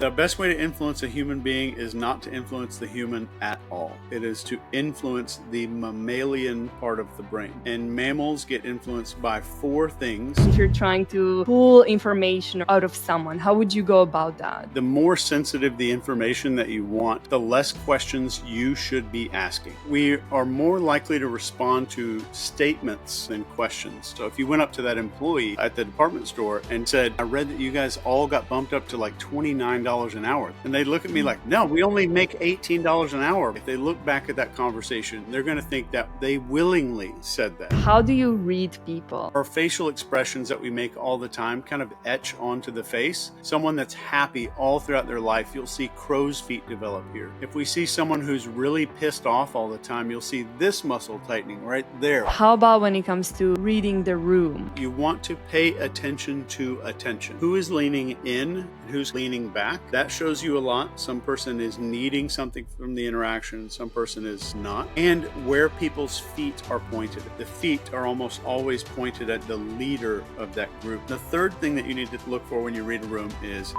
The best way to influence a human being is not to influence the human at all. It is to influence the mammalian part of the brain. And mammals get influenced by four things. If you're trying to pull information out of someone, how would you go about that? The more sensitive the information that you want, the less questions you should be asking. We are more likely to respond to statements than questions. So if you went up to that employee at the department store and said, I read that you guys all got bumped up to like $29 an hour. And they look at me like, no, we only make $18 an hour. If they look back at that conversation, they're going to think that they willingly said that. How do you read people? Our facial expressions that we make all the time kind of etch onto the face. Someone that's happy all throughout their life, you'll see crow's feet develop here. If we see someone who's really pissed off all the time, you'll see this muscle tightening right there. How about when it comes to reading the room? You want to pay attention to attention. Who is leaning in and who's leaning back? That shows you a lot. Some person is needing something from the interaction, some person is not. And where people's feet are pointed. The feet are almost always pointed at the leader of that group. The third thing that you need to look for when you read a room is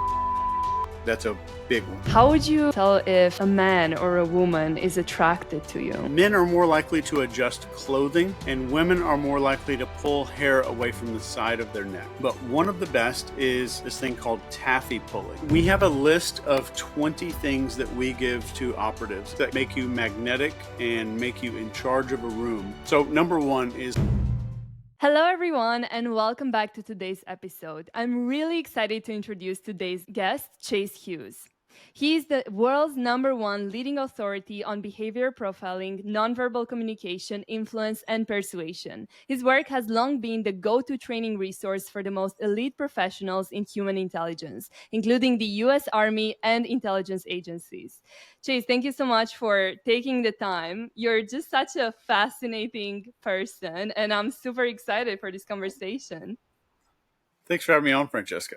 that's a big one. How would you tell if a man or a woman is attracted to you? Men are more likely to adjust clothing, and women are more likely to pull hair away from the side of their neck. But one of the best is this thing called taffy pulling. We have a list of 20 things that we give to operatives that make you magnetic and make you in charge of a room. So number one is... Hello, everyone, and welcome back to today's episode. I'm really excited to introduce today's guest, Chase Hughes. He's the world's #1 leading authority on behavior profiling, nonverbal communication, influence, and persuasion. His work has long been the go-to training resource for the most elite professionals in human intelligence, including the US Army and intelligence agencies. Chase, thank you so much for taking the time. You're just such a fascinating person, and I'm super excited for this conversation. Thanks for having me on, Francesca.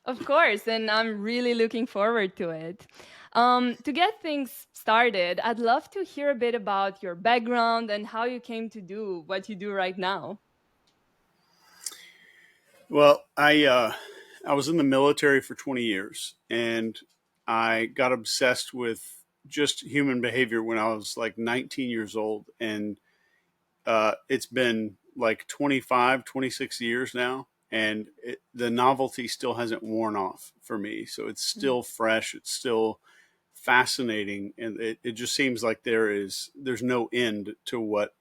Of course, and I'm really looking forward to it. To get things started, I'd love to hear a bit about your background and how you came to do what you do right now. Well, I was in the military for 20 years, and I got obsessed with just human behavior when I was like 19 years old, and it's been like 25, 26 years now. And the novelty still hasn't worn off for me. So it's still fresh. It's still fascinating. And it just seems like there's no end to what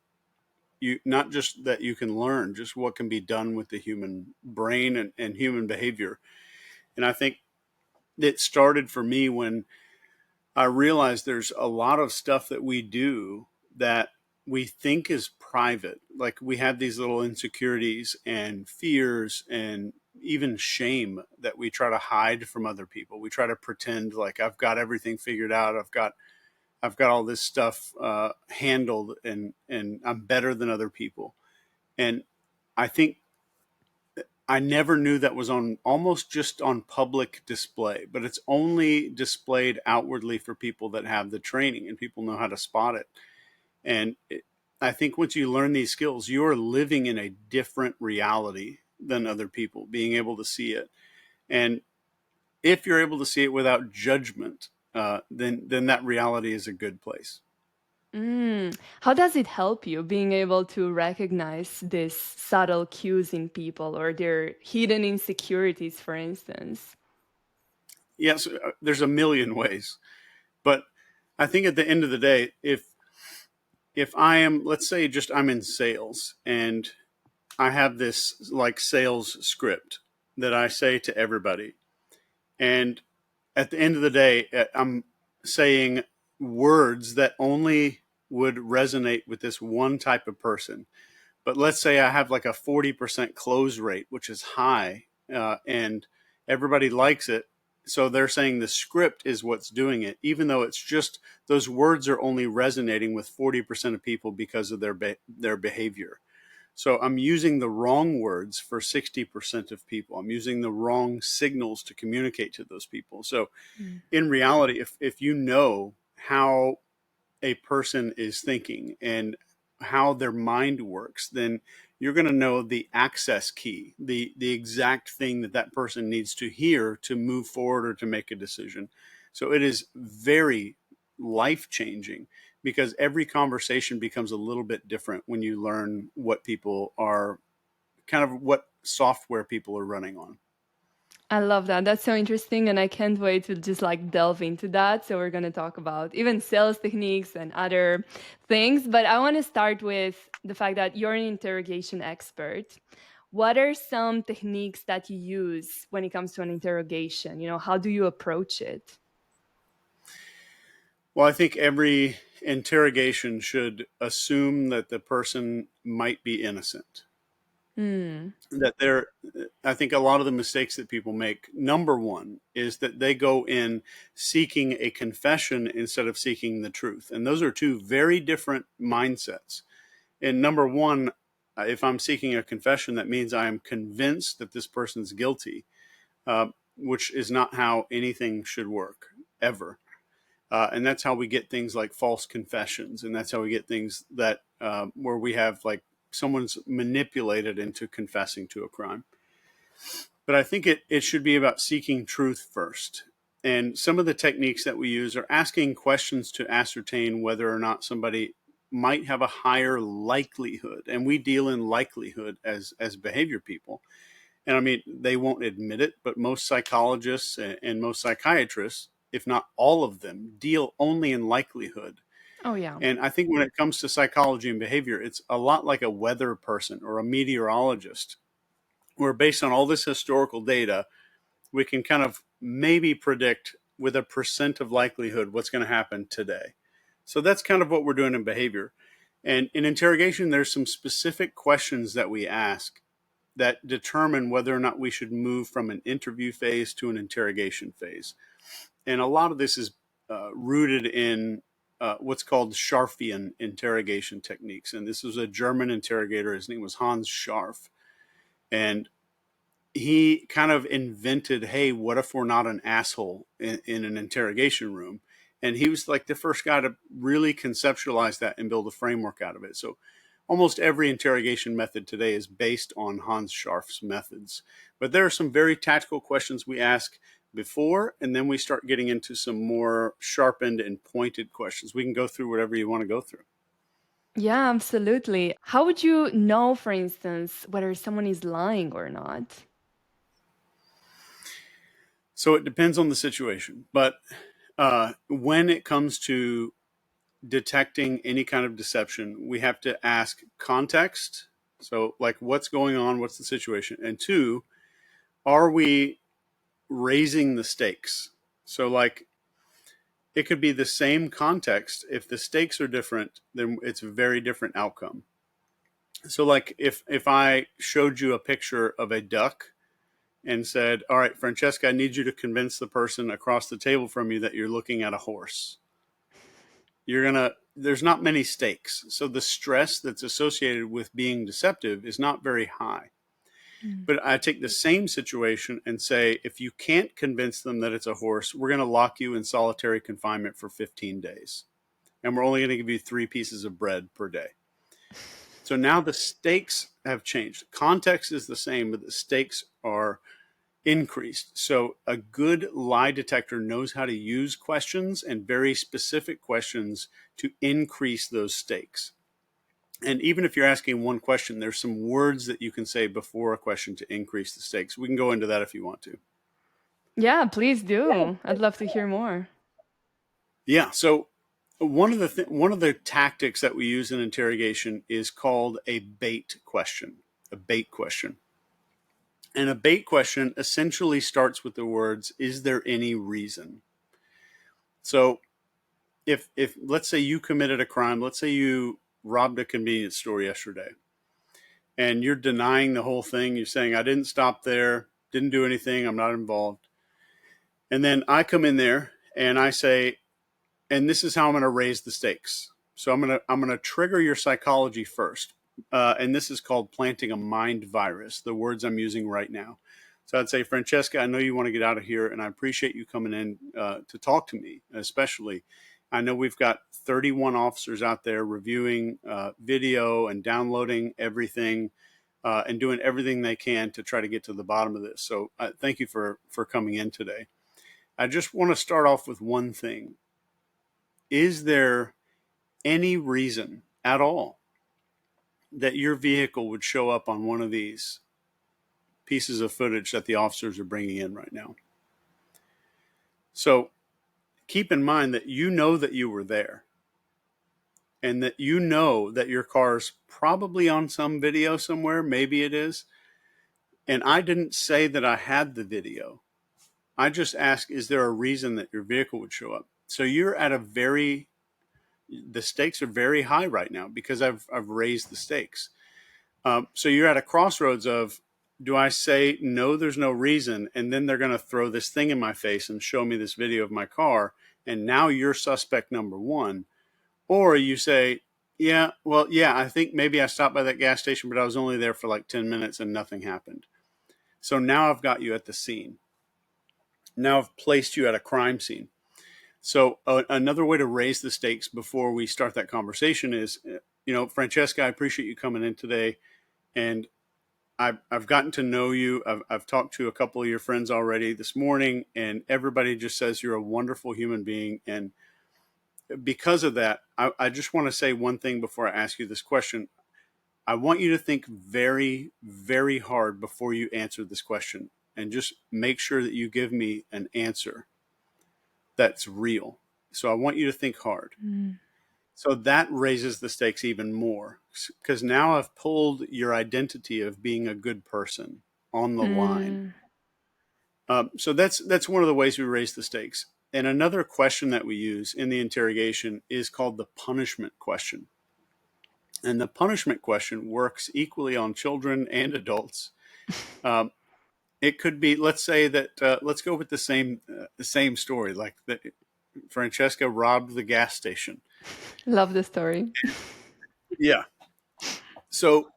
you, not just that you can learn, just what can be done with the human brain and human behavior. And I think it started for me when I realized there's a lot of stuff that we do that we think is private. Like we have these little insecurities and fears and even shame that we try to hide from other people. We try to pretend like I've got everything figured out. I've got all this stuff handled, and I'm better than other people. And I think I never knew that was on almost just on public display, but it's only displayed outwardly for people that have the training and people know how to spot it. And I think once you learn these skills, you're living in a different reality than other people, being able to see it. And if you're able to see it without judgment, then that reality is a good place. How does it help you being able to recognize these subtle cues in people or their hidden insecurities, for instance? Yes, there's a million ways. But I think at the end of the day, if I am, let's say just I'm in sales and I have this like sales script that I say to everybody. And at the end of the day, I'm saying words that only would resonate with this one type of person. But let's say I have like a 40% close rate, which is high, and everybody likes it. So they're saying the script is what's doing it, even though it's just those words are only resonating with 40% of people because of their behavior. So I'm using the wrong words for 60% of people. I'm using the wrong signals to communicate to those people. So in reality, if you know how a person is thinking and how their mind works, then you're going to know the access key, the exact thing that that person needs to hear to move forward or to make a decision. So it is very life changing because every conversation becomes a little bit different when you learn what people are kind of what software people are running on. I love that. That's so interesting. And I can't wait to just like delve into that. So, we're going to talk about even sales techniques and other things. But I want to start with the fact that you're an interrogation expert. What are some techniques that you use when it comes to an interrogation? How do you approach it? Well, I think every interrogation should assume that the person might be innocent. Hmm. That they're, I think a lot of the mistakes that people make, number one, is that they go in seeking a confession instead of seeking the truth. And those are two very different mindsets. And number one, if I'm seeking a confession, that means I am convinced that this person's guilty, uh, which is not how anything should work ever. And that's how we get things like false confessions, and that's how we get things that where we have like someone's manipulated into confessing to a crime. But I think it should be about seeking truth first. And some of the techniques that we use are asking questions to ascertain whether or not somebody might have a higher likelihood. And we deal in likelihood as behavior people. And I mean, they won't admit it, but most psychologists and most psychiatrists, if not all of them, deal only in likelihood. Oh, yeah. And I think when it comes to psychology and behavior, it's a lot like a weather person or a meteorologist, where based on all this historical data, we can kind of maybe predict with a percent of likelihood what's going to happen today. So that's kind of what we're doing in behavior. And in interrogation, there's some specific questions that we ask that determine whether or not we should move from an interview phase to an interrogation phase. And a lot of this is rooted in what's called Scharfian interrogation techniques. And this was a German interrogator. His name was Hans Scharf. And he kind of invented, hey, what if we're not an asshole in an interrogation room? And he was like the first guy to really conceptualize that and build a framework out of it. So almost every interrogation method today is based on Hans Scharf's methods. But there are some very tactical questions we ask before, and then we start getting into some more sharpened and pointed questions. We can go through whatever you want to go through. Yeah, absolutely. How would you know, for instance, whether someone is lying or not? So it depends on the situation. But when it comes to detecting any kind of deception, we have to ask context. So, like, what's going on? What's the situation? And two, are we raising the stakes? So, like, it could be the same context. If the stakes are different, then it's a very different outcome. So, like, if I showed you a picture of a duck and said, "All right, Francesca, I need you to convince the person across the table from you that you're looking at a horse." There's not many stakes. So the stress that's associated with being deceptive is not very high. Mm. But I take the same situation and say, if you can't convince them that it's a horse, we're going to lock you in solitary confinement for 15 days. And we're only going to give you 3 pieces of bread per day. So now the stakes have changed. Context is the same, but the stakes are increased. So a good lie detector knows how to use questions and very specific questions to increase those stakes. And even if you're asking one question, there's some words that you can say before a question to increase the stakes. We can go into that if you want to. Yeah, please do. I'd love to hear more. Yeah. So one of the tactics that we use in interrogation is called a bait question. A bait question. And a bait question essentially starts with the words, "Is there any reason?" So if let's say you committed a crime, let's say you robbed a convenience store yesterday, and you're denying the whole thing, you're saying, "I didn't stop there, didn't do anything, I'm not involved." And then I come in there and I say, "And this is how I'm going to raise the stakes." So I'm going to trigger your psychology first, and this is called planting a mind virus. The words I'm using right now. So I'd say, "Francesca, I know you want to get out of here, and I appreciate you coming in to talk to me, especially. I know we've got 31 officers out there reviewing video and downloading everything. and doing everything they can to try to get to the bottom of this. So thank you for coming in today. I just want to start off with one thing. Is there any reason at all that your vehicle would show up on one of these pieces of footage that the officers are bringing in right now? So keep in mind that you know that you were there, and that you know that your car's probably on some video somewhere. Maybe it is. And I didn't say that I had the video. I just asked, is there a reason that your vehicle would show up? So you're at the stakes are very high right now because I've raised the stakes. So you're at a crossroads of, do I say, no, there's no reason, and then they're going to throw this thing in my face and show me this video of my car, and now you're suspect number one? Or you say, yeah, well, yeah, I think maybe I stopped by that gas station, but I was only there for like 10 minutes and nothing happened. So now I've got you at the scene. Now I've placed you at a crime scene. So another way to raise the stakes before we start that conversation is, Francesca, I appreciate you coming in today. And I've gotten to know you. I've talked to a couple of your friends already this morning, and everybody just says you're a wonderful human being. And because of that, I just want to say one thing before I ask you this question. I want you to think very, very hard before you answer this question, and just make sure that you give me an answer that's real. So I want you to think hard. So that raises the stakes even more, because now I've pulled your identity of being a good person on the line. So that's one of the ways we raise the stakes. And another question that we use in the interrogation is called the punishment question. And the punishment question works equally on children and adults. It could be, let's say that, let's go with the same story, like that Francesca robbed the gas station. Love the story. Yeah. So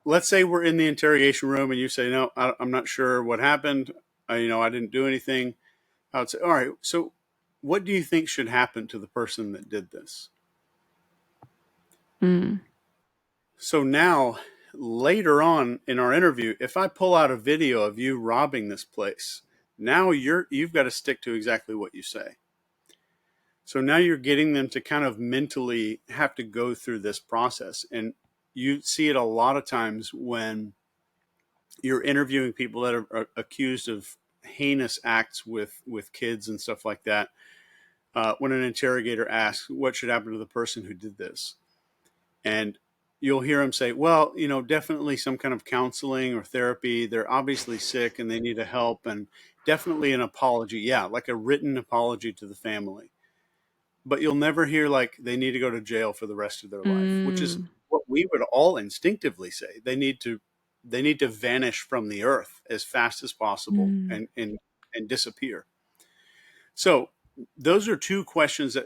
let's say we're in the interrogation room and you say, no, I'm not sure what happened. I didn't do anything. I would say, all right, so what do you think should happen to the person that did this? So now, later on in our interview, if I pull out a video of you robbing this place, now you've got to stick to exactly what you say. So now you're getting them to kind of mentally have to go through this process. And you see it a lot of times when you're interviewing people that are accused of heinous acts with kids and stuff like that. When an interrogator asks what should happen to the person who did this, and you'll hear them say, well, definitely some kind of counseling or therapy. They're obviously sick and they need a help, and definitely an apology. Yeah, like a written apology to the family. But you'll never hear like they need to go to jail for the rest of their life, which is what we would all instinctively say. They need to vanish from the earth as fast as possible and disappear. So those are two questions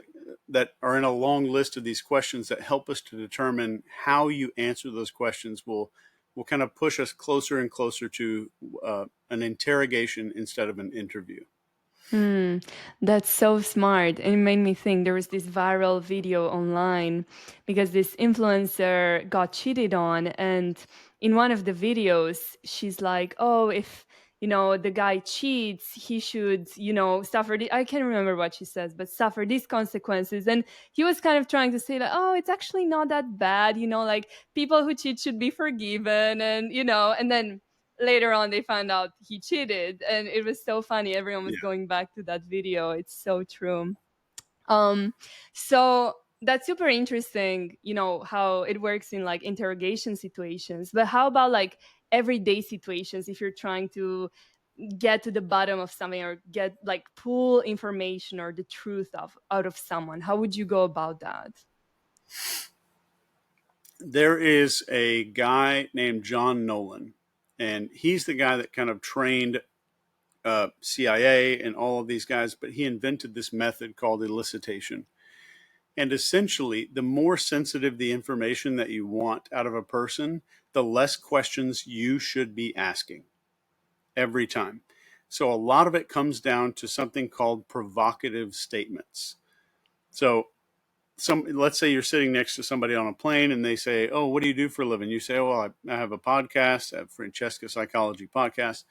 that are in a long list of these questions that help us to determine how you answer those questions will kind of push us closer and closer to an interrogation instead of an interview. That's so smart. And it made me think there was this viral video online because this influencer got cheated on. And in one of the videos, she's like, oh, if, the guy cheats, he should, suffer. I can't remember what she says, but suffer these consequences. And he was kind of trying to say that, oh, it's actually not that bad. Like people who cheat should be forgiven. And then later on they found out he cheated, and it was so funny. Everyone was Yeah. going back to that video. It's so true. So that's super interesting, how it works in like interrogation situations. But how about like everyday situations, if you're trying to get to the bottom of something or get like pull information or the truth out of someone? How would you go about that? There is a guy named John Nolan, and he's the guy that kind of trained CIA and all of these guys, but he invented this method called elicitation. And essentially, the more sensitive the information that you want out of a person, the less questions you should be asking every time. So a lot of it comes down to something called provocative statements. So let's say you're sitting next to somebody on a plane and they say, "Oh, what do you do for a living?" You say, "Oh, well, I have a podcast, I have Francesca Psychology podcast."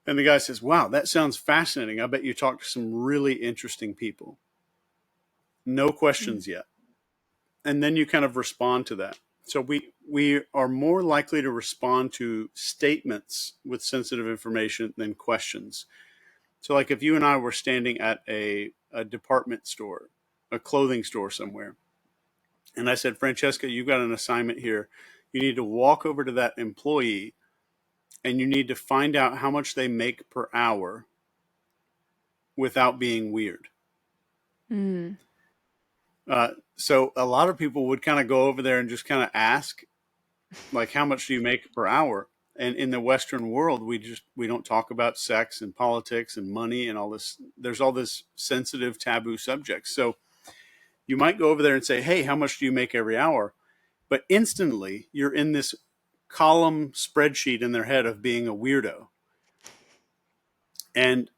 And the guy says, "Wow, that sounds fascinating. I bet you talk to some really interesting people." No Mm. questions yet. And then you kind of respond to that. So we are more likely to respond to statements with sensitive information than questions. So like if you and I were standing at a department store, a clothing store somewhere, and I said, "Francesca, you've got an assignment here. You need to walk over to that employee and you need to find out how much they make per hour without being weird." Mm. So a lot of people would kind of go over there and just kind of ask, like, how much do you make per hour? And in the Western world, we don't talk about sex and politics and money and all this. There's all this sensitive taboo subjects. So you might go over there and say, "Hey, how much do you make every hour?" But instantly you're in this column spreadsheet in their head of being a weirdo. And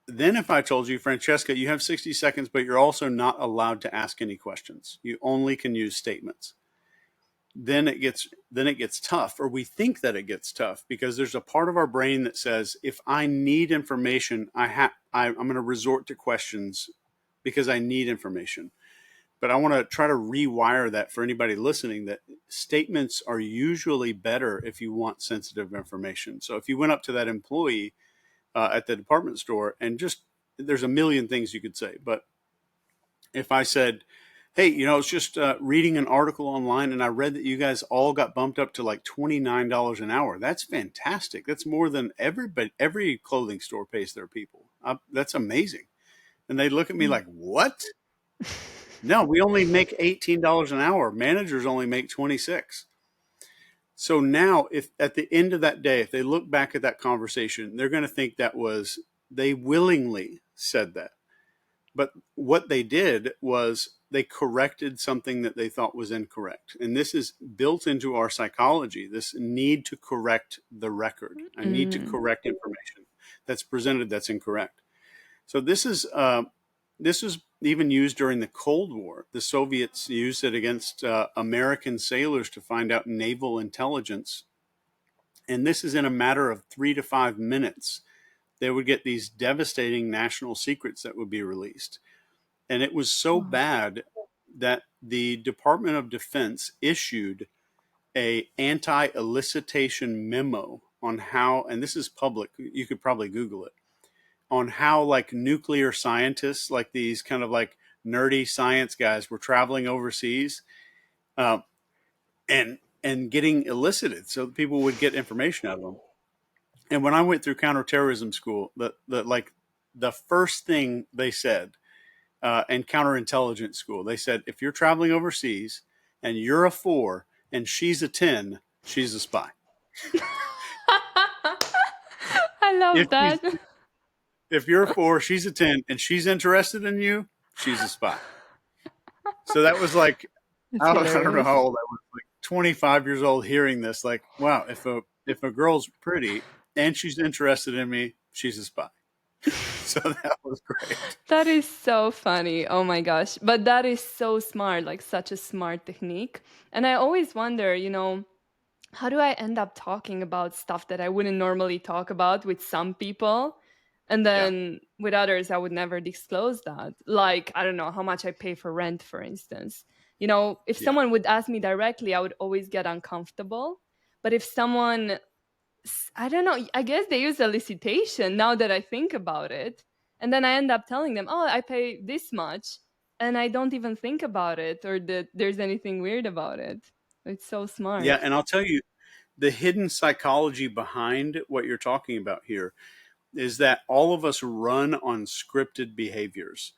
then if I told you, "Francesca, you have 60 seconds, but you're also not allowed to ask any questions. You only can use statements." Then it gets tough, or we think that it gets tough, because there's a part of our brain that says, if I need information, I'm going to resort to questions because I need information. But I want to try to rewire that for anybody listening, that statements are usually better if you want sensitive information. So if you went up to that employee at the department store and just, there's a million things you could say, but if I said, "Hey, I was just reading an article online and I read that you guys all got bumped up to like $29 an hour. That's fantastic. That's more than every clothing store pays their people. That's amazing." And they look at me like, "What? No, we only make $18 an hour. Managers only make 26." So now, if at the end of that day, if they look back at that conversation, they're going to think they willingly said that. But what they did was they corrected something that they thought was incorrect. And this is built into our psychology, this need to correct the record. I need to Mm. correct information that's presented that's incorrect. So this is even used during the Cold War. The Soviets used it against American sailors to find out naval intelligence. And this is in a matter of 3 to 5 minutes. They would get these devastating national secrets that would be released. And it was so Wow. bad that the Department of Defense issued a anti-elicitation memo on how, and this is public, you could probably Google it, on how like nuclear scientists, like these kind of like nerdy science guys, were traveling overseas uh, and getting elicited so that people would get information out of them. And when I went through counterterrorism school, the first thing they said, and counterintelligence school, they said, if you're traveling overseas and you're a 4 and she's a 10, she's a spy. I If love she's that. if you're a 4, she's a 10, and she's interested in you, she's a spy. So that was like, It's I don't know hilarious. how old I was, like 25 years old, hearing this. Like, wow, if a girl's pretty and she's interested in me, she's a spy. So that was great. That is so funny. Oh my gosh. But that is so smart, like such a smart technique. And I always wonder, how do I end up talking about stuff that I wouldn't normally talk about with some people? And Yeah, then with others, I would never disclose that. Like, I don't know, how much I pay for rent, for instance. If yeah. someone would ask me directly, I would always get uncomfortable. But if someone, I don't know, I guess they use elicitation now that I think about it. And then I end up telling them, oh, I pay this much. And I don't even think about it or that there's anything weird about it. It's so Yeah, smart. and I'll tell you, the hidden psychology behind what you're talking about here is that all of us run on scripted behaviors.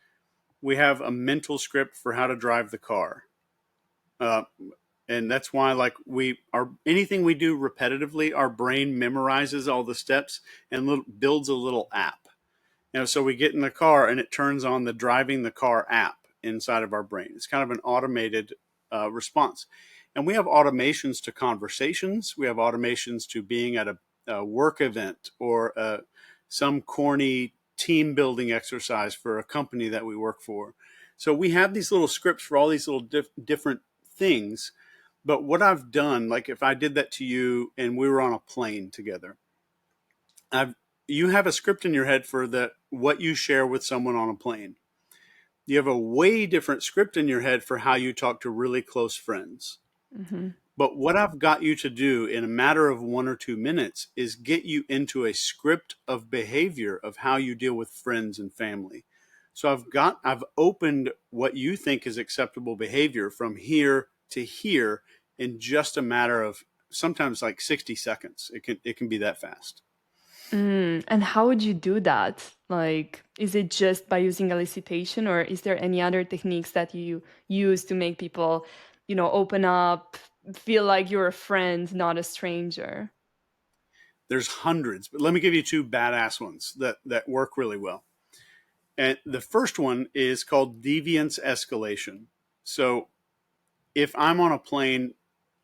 We have a mental script for how to drive the car. Uh, and that's why, like, we are, anything we do repetitively, our brain memorizes all the steps and builds a little app. So we get in the car and it turns on the driving the car app inside of our brain. It's kind of an automated response. And we have automations to conversations. We have automations to being at a work event or some corny team building exercise for a company that we work for. So we have these little scripts for all these little different things. But what I've done, like if I did that to you and we were on a plane together, I've you have a script in your head for what you share with someone on a plane. You have a way different script in your head for how you talk to really close friends. Mm-hmm. But what I've got you to do in a matter of 1 or 2 minutes is get you into a script of behavior of how you deal with friends and family. So I've opened what you think is acceptable behavior from here to here in just a matter of sometimes like 60 seconds. It can be that fast. And how would you do that? Like, is it just by using elicitation, or is there any other techniques that you use to make people, open up, feel like you're a friend, not a stranger? There's hundreds, but let me give you two badass ones that work really well. And the first one is called deviance escalation. So if I'm on a plane,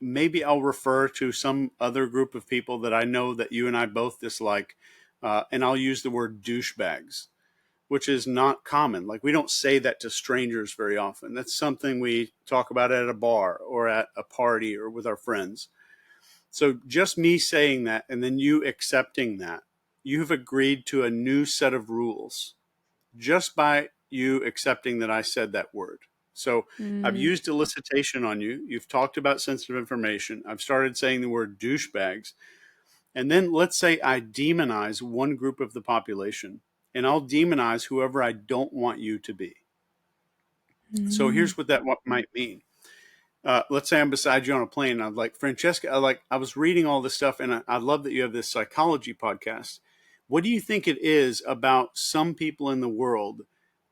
maybe I'll refer to some other group of people that I know that you and I both dislike, and I'll use the word douchebags, which is not common. Like we don't say that to strangers very often. That's something we talk about at a bar or at a party or with our friends. So just me saying that and then you accepting that, you've agreed to a new set of rules just by you accepting that I said that word. So I've Mm, used elicitation on you. You've talked about sensitive information. I've started saying the word douchebags. And then let's say I demonize one group of the population, and I'll demonize whoever I don't want you to be. So mm, here's what might mean. Let's say I'm beside you on a plane. And I'm like, Francesca, I was reading all this stuff, and I love that you have this psychology podcast. What do you think it is about some people in the world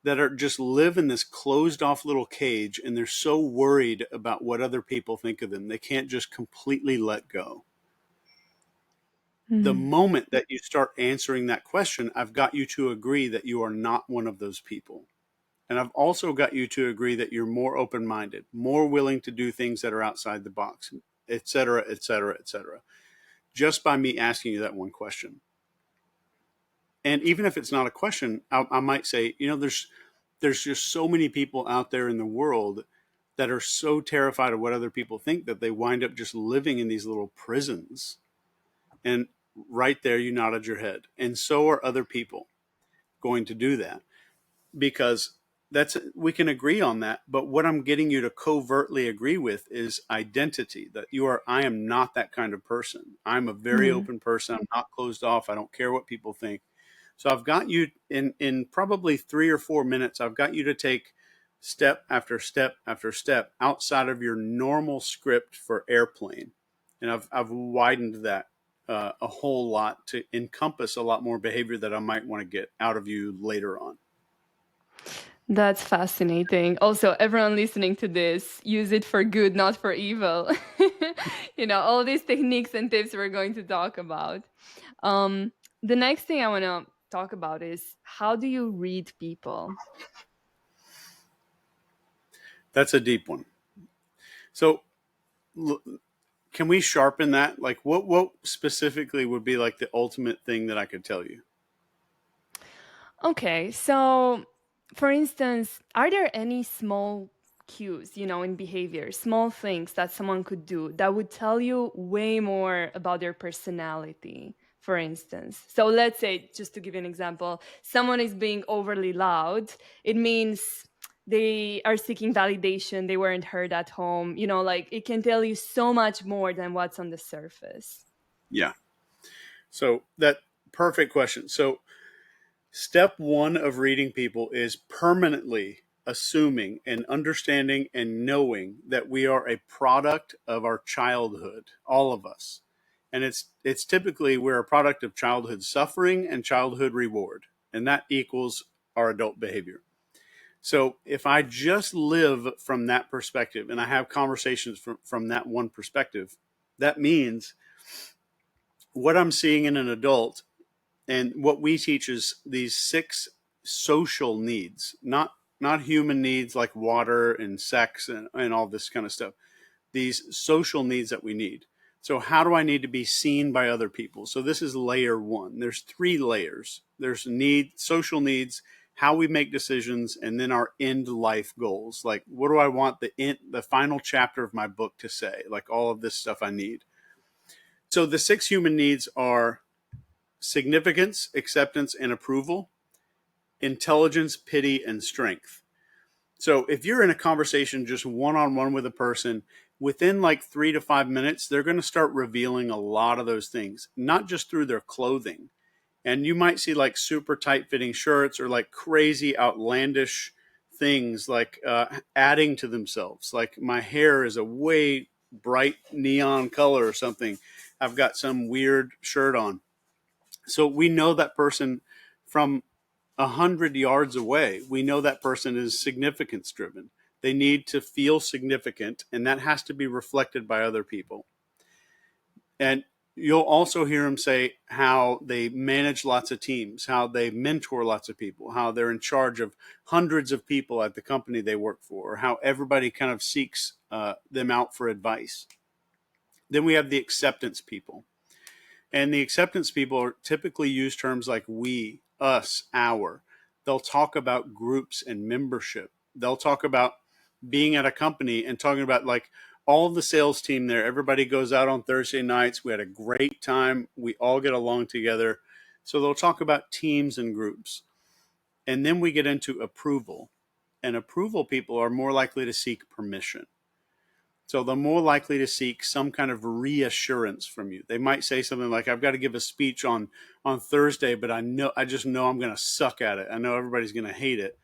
that are just live in this closed off little cage, and they're so worried about what other people think of them, they can't just completely let go? The mm, moment that you start answering that question, I've got you to agree that you are not one of those people. And I've also got you to agree that you're more open minded, more willing to do things that are outside the box, et cetera, et cetera, et cetera, just by me asking you that one question. And even if it's not a question, I might say, there's just so many people out there in the world that are so terrified of what other people think that they wind up just living in these little prisons. And right there, you nodded your head. And so are other people going to do that, because we can agree on that. But what I'm getting you to covertly agree with is identity, that I am not that kind of person. I'm a very mm. open person. I'm not closed off. I don't care what people think. So I've got you in probably 3 or 4 minutes. I've got you to take step after step after step outside of your normal script for airplane. And I've widened that a whole lot to encompass a lot more behavior that I might want to get out of you later on. That's fascinating. Also, everyone listening to this, use it for good, not for evil. All these techniques and tips we're going to talk about. Um, the next thing I want to talk about is, how do you read people? That's a deep one. So can we sharpen that? Like what specifically would be like the ultimate thing that I could tell you? Okay, so for instance, are there any small cues, in behavior, small things that someone could do that would tell you way more about their personality, for instance? So let's say, just to give you an example, someone is being overly loud. It means they are seeking validation, they weren't heard at home, like it can tell you so much more than what's on the surface. Yeah. So that perfect question. So step one of reading people is permanently assuming and understanding and knowing that we are a product of our childhood, all of us. And it's typically we're a product of childhood suffering and childhood reward, and that equals our adult behavior. So if I just live from that perspective and I have conversations from that one perspective, that means what I'm seeing in an adult, and what we teach is these 6 social needs, not human needs like water and sex and all this kind of stuff. These social needs that we need. So how do I need to be seen by other people? So this is layer one. There's 3 layers. There's social needs. how we make decisions, and then our end life goals. Like, what do I want the final chapter of my book to say? Like all of this stuff I need. So the 6 human needs are significance, acceptance, and approval, intelligence, pity, and strength. So if you're in a conversation just one on one with a person, within like 3 to 5 minutes, they're going to start revealing a lot of those things, not just through their clothing. And you might see like super tight fitting shirts or like crazy outlandish things like adding to themselves. Like my hair is a way bright neon color or something. I've got some weird shirt on. So we know that person from 100 yards away. We know that person is significance driven. They need to feel significant, and that has to be reflected by other people. And you'll also hear them say how they manage lots of teams, how they mentor lots of people, how they're in charge of hundreds of people at the company they work for, or how everybody kind of seeks them out for advice. Then we have the acceptance people. And the acceptance people typically use terms like we, us, our. They'll talk about groups and membership. They'll talk about being at a company and talking about like all the sales team there. Everybody goes out on Thursday nights. We had a great time. We all get along together. So they'll talk about teams and groups. And then we get into approval. And approval people are more likely to seek permission. So they're more likely to seek some kind of reassurance from you. They might say something like, "I've got to give a speech on Thursday, but I just know I'm going to suck at it. I know everybody's going to hate it."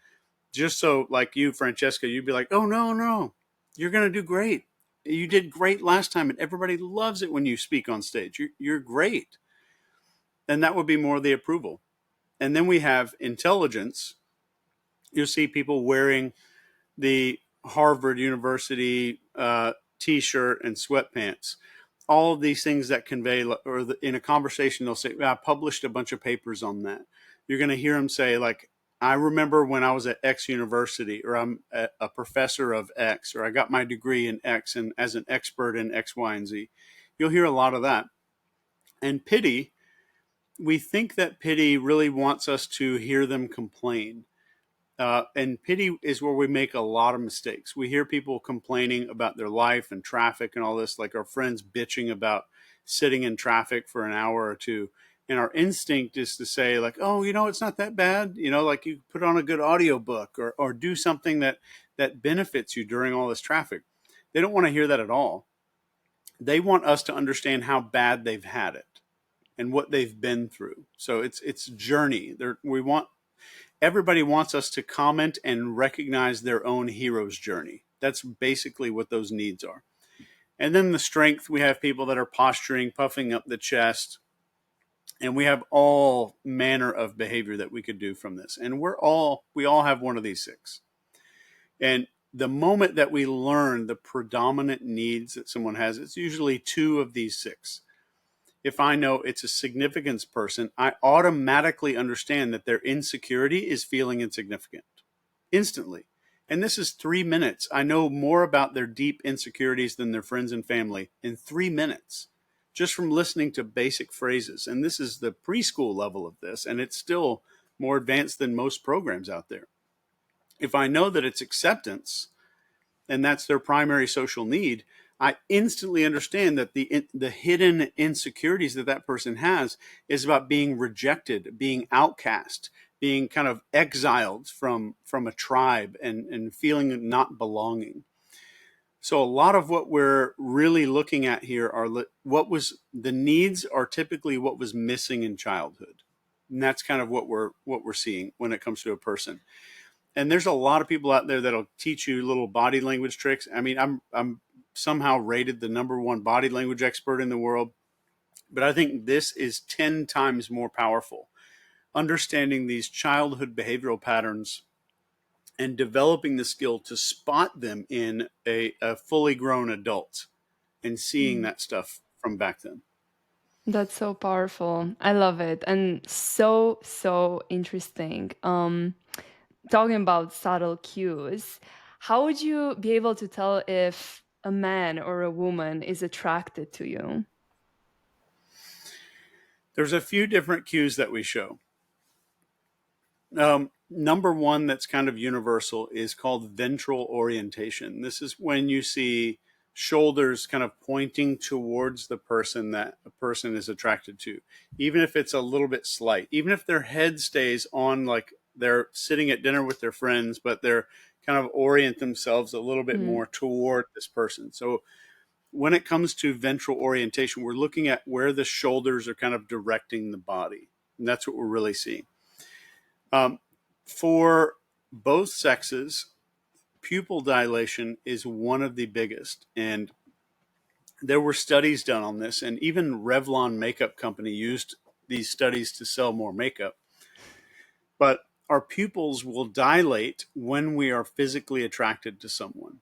Just so, like you, Francesca, you'd be like, "Oh no, no, you're going to do great. You did great last time, and everybody loves it when you speak on stage. You're great." And that would be more the approval. And then we have intelligence. You'll see people wearing the Harvard University T-shirt and sweatpants. All of these things that convey, or in a conversation, they'll say, "I published a bunch of papers on that." You're going to hear them say, like, "I remember when I was at X university," or "I'm a professor of X," or "I got my degree in X and as an expert in X, Y, and Z." You'll hear a lot of that. And pity, we think that pity really wants us to hear them complain. And pity is where we make a lot of mistakes. We hear people complaining about their life and traffic and all this, like our friends bitching about sitting in traffic for an hour or two. And our instinct is to say, like, "Oh, it's not that bad. Like you put on a good audiobook or do something that benefits you during all this traffic." They don't want to hear that at all. They want us to understand how bad they've had it and what they've been through. So it's journey. Everybody wants us to comment and recognize their own hero's journey. That's basically what those needs are. And then the strength, we have people that are posturing, puffing up the chest, and we have all manner of behavior that we could do from this. And we all have one of these 6. And the moment that we learn the predominant needs that someone has, it's usually 2 of these 6. If I know it's a significance person, I automatically understand that their insecurity is feeling insignificant instantly. And this is 3 minutes. I know more about their deep insecurities than their friends and family in 3 minutes, just from listening to basic phrases. And this is the preschool level of this, and it's still more advanced than most programs out there. If I know that it's acceptance, and that's their primary social need, I instantly understand that the hidden insecurities that person has is about being rejected, being outcast, being kind of exiled from a tribe and feeling not belonging. So a lot of what we're really looking at here are the needs are typically what was missing in childhood. And that's kind of what we're seeing when it comes to a person. And there's a lot of people out there that'll teach you little body language tricks. I mean, I'm somehow rated the #1 body language expert in the world, but I think this is 10 times more powerful. Understanding these childhood behavioral patterns and developing the skill to spot them in a fully grown adult and seeing Mm. that stuff from back then. That's so powerful. I love it. And so, so interesting. Talking about subtle cues, how would you be able to tell if a man or a woman is attracted to you? There's a few different cues that we show. Number one, that's kind of universal, is called ventral orientation. This is when you see shoulders kind of pointing towards the person that a person is attracted to, even if it's a little bit slight, even if their head stays on, like they're sitting at dinner with their friends, but they're kind of orient themselves a little bit Mm. more toward this person. So when it comes to ventral orientation, we're looking at where the shoulders are kind of directing the body. And that's what we're really seeing. Um, for both sexes, pupil dilation is one of the biggest. And there were studies done on this, and even Revlon Makeup Company used these studies to sell more makeup. But our pupils will dilate when we are physically attracted to someone.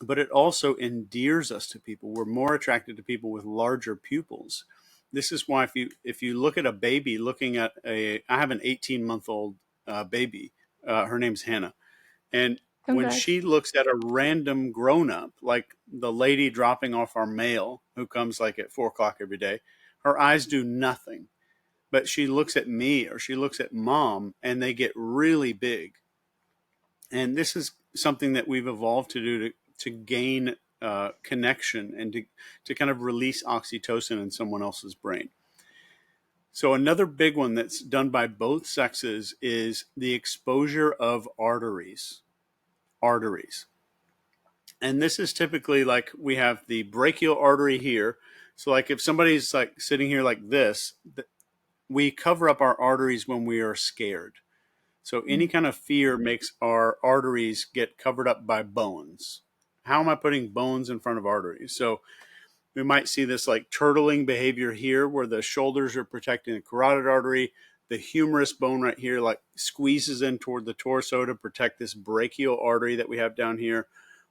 But it also endears us to people. We're more attracted to people with larger pupils. This is why if you look at a baby, looking at I have an 18-month-old baby. Her name's Hannah, and when Congrats. she looks at a random grown up, like the lady dropping off our mail who comes like at 4 o'clock every day, her eyes do nothing. But she looks at me or she looks at mom, and they get really big. And this is something that we've evolved to do to gain connection and to kind of release oxytocin in someone else's brain. So another big one that's done by both sexes is the exposure of arteries. Arteries. And this is typically like we have the brachial artery here. So like if somebody's like sitting here like this, we cover up our arteries when we are scared. So any Mm. kind of fear makes our arteries get covered up by bones. How am I putting bones in front of arteries? So we might see this like turtling behavior here where the shoulders are protecting the carotid artery. The humerus bone right here like squeezes in toward the torso to protect this brachial artery that we have down here.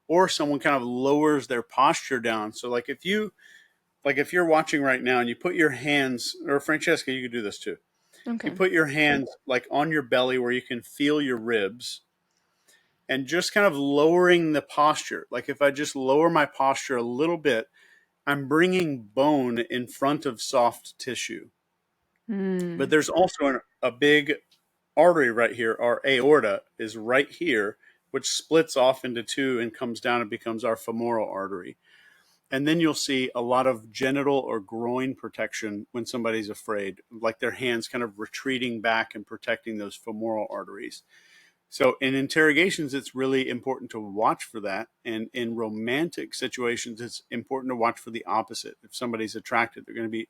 Or someone kind of lowers their posture down. So if you're watching right now and you put your hands, or Francesca, you could do this too. You Okay. put your hands like on your belly where you can feel your ribs, and just kind of lowering the posture. Like if I just lower my posture a little bit, I'm bringing bone in front of soft tissue. But Mm. there's also a big artery right here. Our aorta is right here, which splits off into two and comes down and becomes our femoral artery. And then you'll see a lot of genital or groin protection when somebody's afraid, like their hands kind of retreating back and protecting those femoral arteries. So in interrogations, it's really important to watch for that. And in romantic situations, it's important to watch for the opposite. If somebody's attracted, they're going to be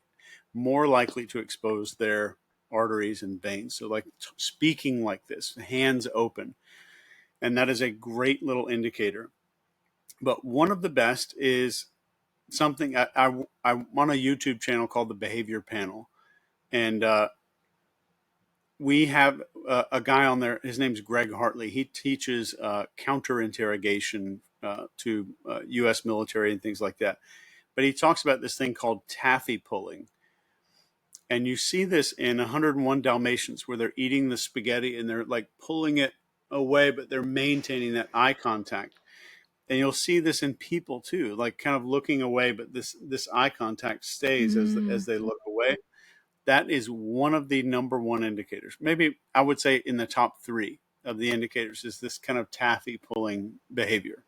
more likely to expose their arteries and veins. So like speaking like this, hands open. And that is a great little indicator. But one of the best is something I'm on a YouTube channel called the Behavior Panel. And we have a guy on there. His name's Greg Hartley. He teaches counter interrogation to U.S. military and things like that. But he talks about this thing called taffy pulling. And you see this in 101 Dalmatians where they're eating the spaghetti and they're like pulling it away, but they're maintaining that eye contact. And you'll see this in people too, like kind of looking away, but this eye contact stays Mm. as they look away. That is one of the number one indicators. Maybe I would say in the top three of the indicators is this kind of taffy pulling behavior.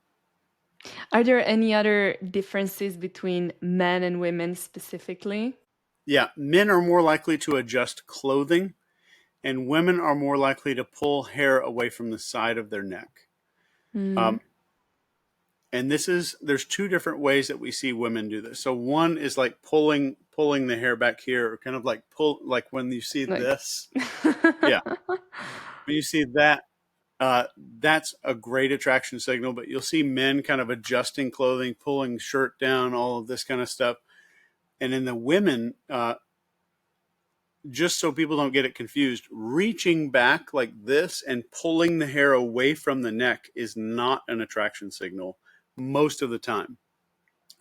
Are there any other differences between men and women specifically? Yeah, men are more likely to adjust clothing, and women are more likely to pull hair away from the side of their neck. Mm. Um, and there's two different ways that we see women do this. So one is like pulling the hair back here, or kind of like pull, like when you see Like. this. Yeah, when you see that, that's a great attraction signal. But you'll see men kind of adjusting clothing, pulling shirt down, all of this kind of stuff. And in the women, just so people don't get it confused, reaching back like this and pulling the hair away from the neck is not an attraction signal most of the time.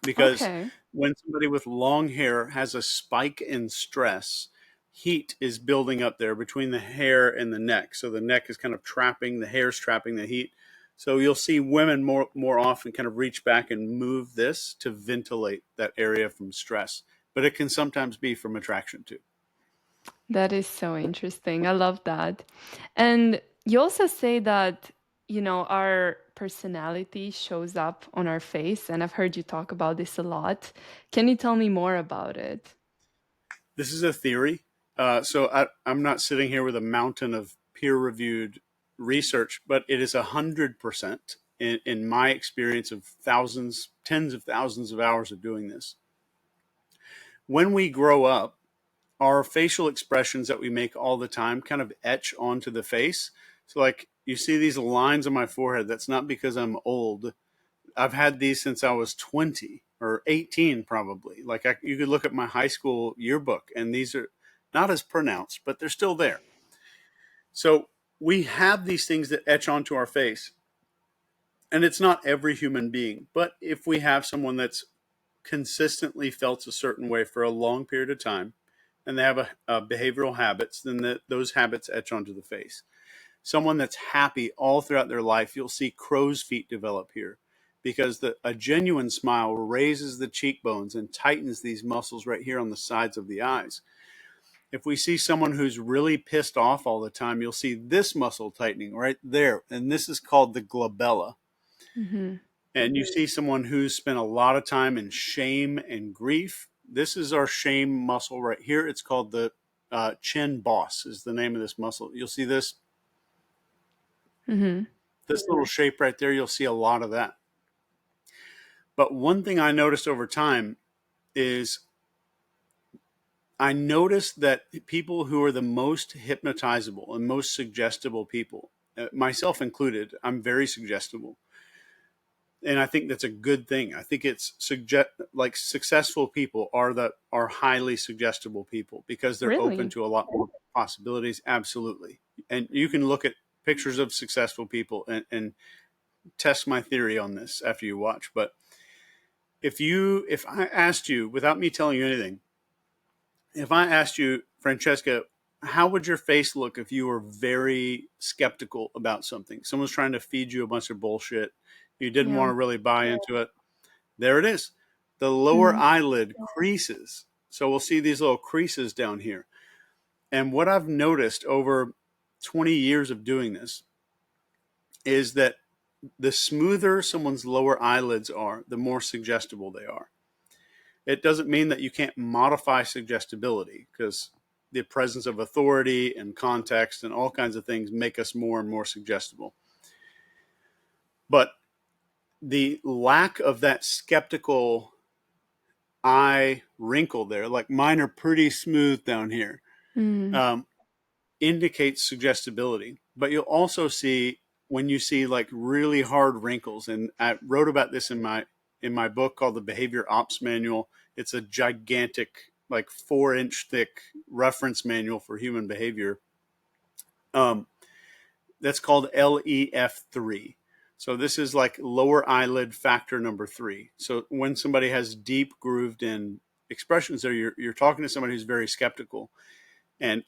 Because Okay. when somebody with long hair has a spike in stress, heat is building up there between the hair and the neck. So the neck is kind of trapping, the hair's trapping the heat. So you'll see women more often kind of reach back and move this to ventilate that area from stress. But it can sometimes be from attraction too. That is so interesting. I love that. And you also say that, our personality shows up on our face. And I've heard you talk about this a lot. Can you tell me more about it? This is a theory. I'm not sitting here with a mountain of peer-reviewed research, but it is 100% in my experience of thousands, tens of thousands of hours of doing this. When we grow up, our facial expressions that we make all the time kind of etch onto the face. So, like, you see these lines on my forehead. That's not because I'm old. I've had these since I was 20 or 18, probably. You could look at my high school yearbook, and these are not as pronounced, but they're still there. So we have these things that etch onto our face, and it's not every human being. But if we have someone that's consistently felt a certain way for a long period of time, and they have a behavioral habits, then those habits etch onto the face. Someone that's happy all throughout their life, you'll see crow's feet develop here because a genuine smile raises the cheekbones and tightens these muscles right here on the sides of the eyes. If we see someone who's really pissed off all the time, you'll see this muscle tightening right there. And this is called the glabella. Mm-hmm. And you see someone who's spent a lot of time in shame and grief. This is our shame muscle right here. It's called the chin boss is the name of this muscle. You'll see Mm-hmm. this little shape right there. You'll see a lot of that. But one thing I noticed over time is I noticed that people who are the most hypnotizable and most suggestible people, myself included, I'm very suggestible. And I think that's a good thing. I think it's like successful people are highly suggestible people because they're open Really? to a lot more possibilities. Absolutely. And you can look at pictures of successful people and test my theory on this after you watch. But if I asked you without me telling you anything, if I asked you, Francesca, how would your face look if you were very skeptical about something? Someone's trying to feed you a bunch of bullshit. You didn't Yeah. want to really buy into it. There it is. The lower Mm-hmm. eyelid creases. So we'll see these little creases down here. And what I've noticed over 20 years of doing this is that the smoother someone's lower eyelids are, the more suggestible they are. It doesn't mean that you can't modify suggestibility because the presence of authority and context and all kinds of things make us more and more suggestible. But the lack of that skeptical eye wrinkle there, like mine are pretty smooth down here, Mm-hmm. um, indicates suggestibility. But you'll also see when you see like really hard wrinkles, and I wrote about this in my book called the Behavior Ops Manual. It's a gigantic, like 4-inch thick reference manual for human behavior. Um, that's called LEF3. So this is like lower eyelid factor number 3. So when somebody has deep grooved in expressions there, you're talking to somebody who's very skeptical. And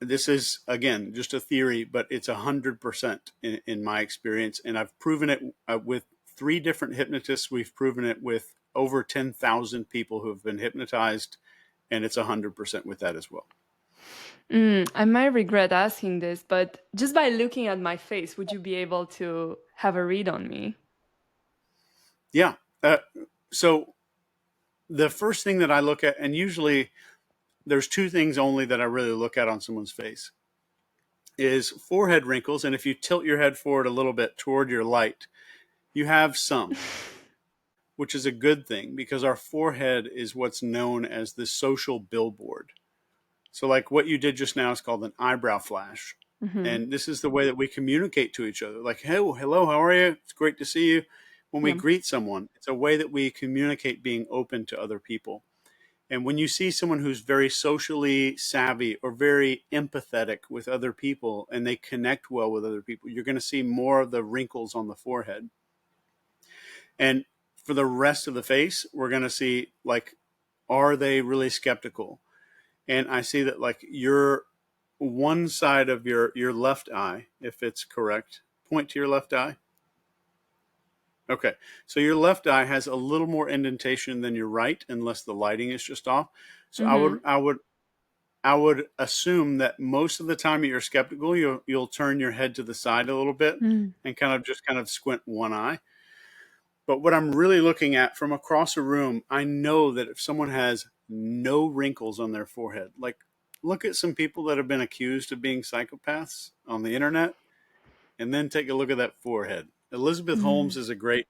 this is again just a theory, but it's 100% in my experience, and I've proven it with 3 different hypnotists. We've proven it with over 10,000 people who have been hypnotized, and it's 100% with that as well. I might regret asking this, but just by looking at my face, would you be able to have a read on me? Yeah. So the first thing that I look at, and usually there's 2 things only that I really look at on someone's face, is forehead wrinkles, and if you tilt your head forward a little bit toward your light, you have some, which is a good thing because our forehead is what's known as the social billboard. So, like what you did just now is called an eyebrow flash. Mm-hmm. And this is the way that we communicate to each other. Like, hey, hello, how are you? It's great to see you. When we Yeah. greet someone, it's a way that we communicate being open to other people. And when you see someone who's very socially savvy or very empathetic with other people and they connect well with other people, you're going to see more of the wrinkles on the forehead. And for the rest of the face, we're going to see like, are they really skeptical? And I see that like your one side of your left eye, if it's correct, point to your left eye. Okay, so your left eye has a little more indentation than your right, unless the lighting is just off. So Mm-hmm. I would I would assume that most of the time you're skeptical, you'll turn your head to the side a little bit Mm. and kind of squint one eye. But what I'm really looking at from across a room, I know that if someone has no wrinkles on their forehead, like look at some people that have been accused of being psychopaths on the internet, and then take a look at that forehead. Elizabeth Holmes Mm. is a great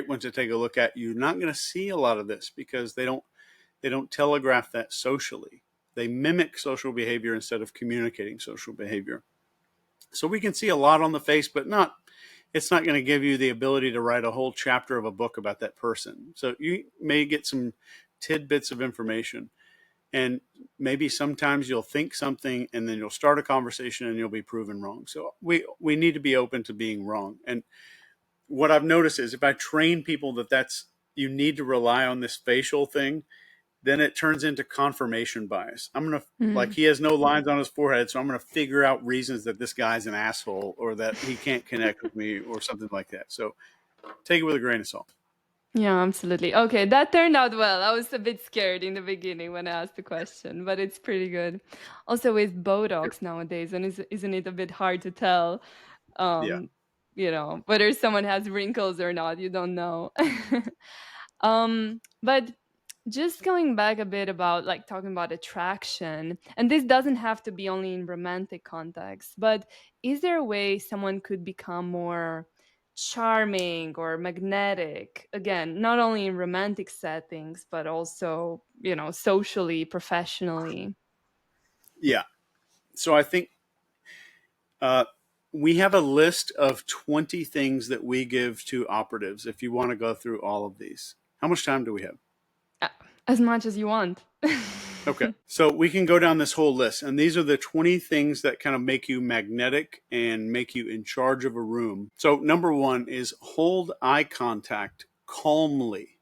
one to take a look at. You're not going to see a lot of this because they don't telegraph that socially. They mimic social behavior instead of communicating social behavior. So we can see a lot on the face, but not it's not going to give you the ability to write a whole chapter of a book about that person. So you may get some tidbits of information, and maybe sometimes you'll think something and then you'll start a conversation and you'll be proven wrong. So we need to be open to being wrong. And what I've noticed is if I train people that that's you need to rely on this facial thing, then it turns into confirmation bias. I'm going to, like, Mm. he has no lines on his forehead, so I'm going to figure out reasons that this guy's an asshole or that he can't connect with me or something like that. So take it with a grain of salt. Yeah, absolutely. Okay, that turned out well. I was a bit scared in the beginning when I asked the question, but it's pretty good. Also, with Botox nowadays, and isn't it a bit hard to tell, Yeah. um, whether someone has wrinkles or not? You don't know. But just going back a bit about like talking about attraction, and this doesn't have to be only in romantic context, but is there a way someone could become more charming or magnetic, again, not only in romantic settings but also, socially, professionally? Yeah. So I think uh, we have a list of 20 things that we give to operatives if you want to go through all of these. How much time do we have? Uh, as much as you want. Okay. So we can go down this whole list, and these are the 20 things that kind of make you magnetic and make you in charge of a room. So, number one is hold eye contact calmly.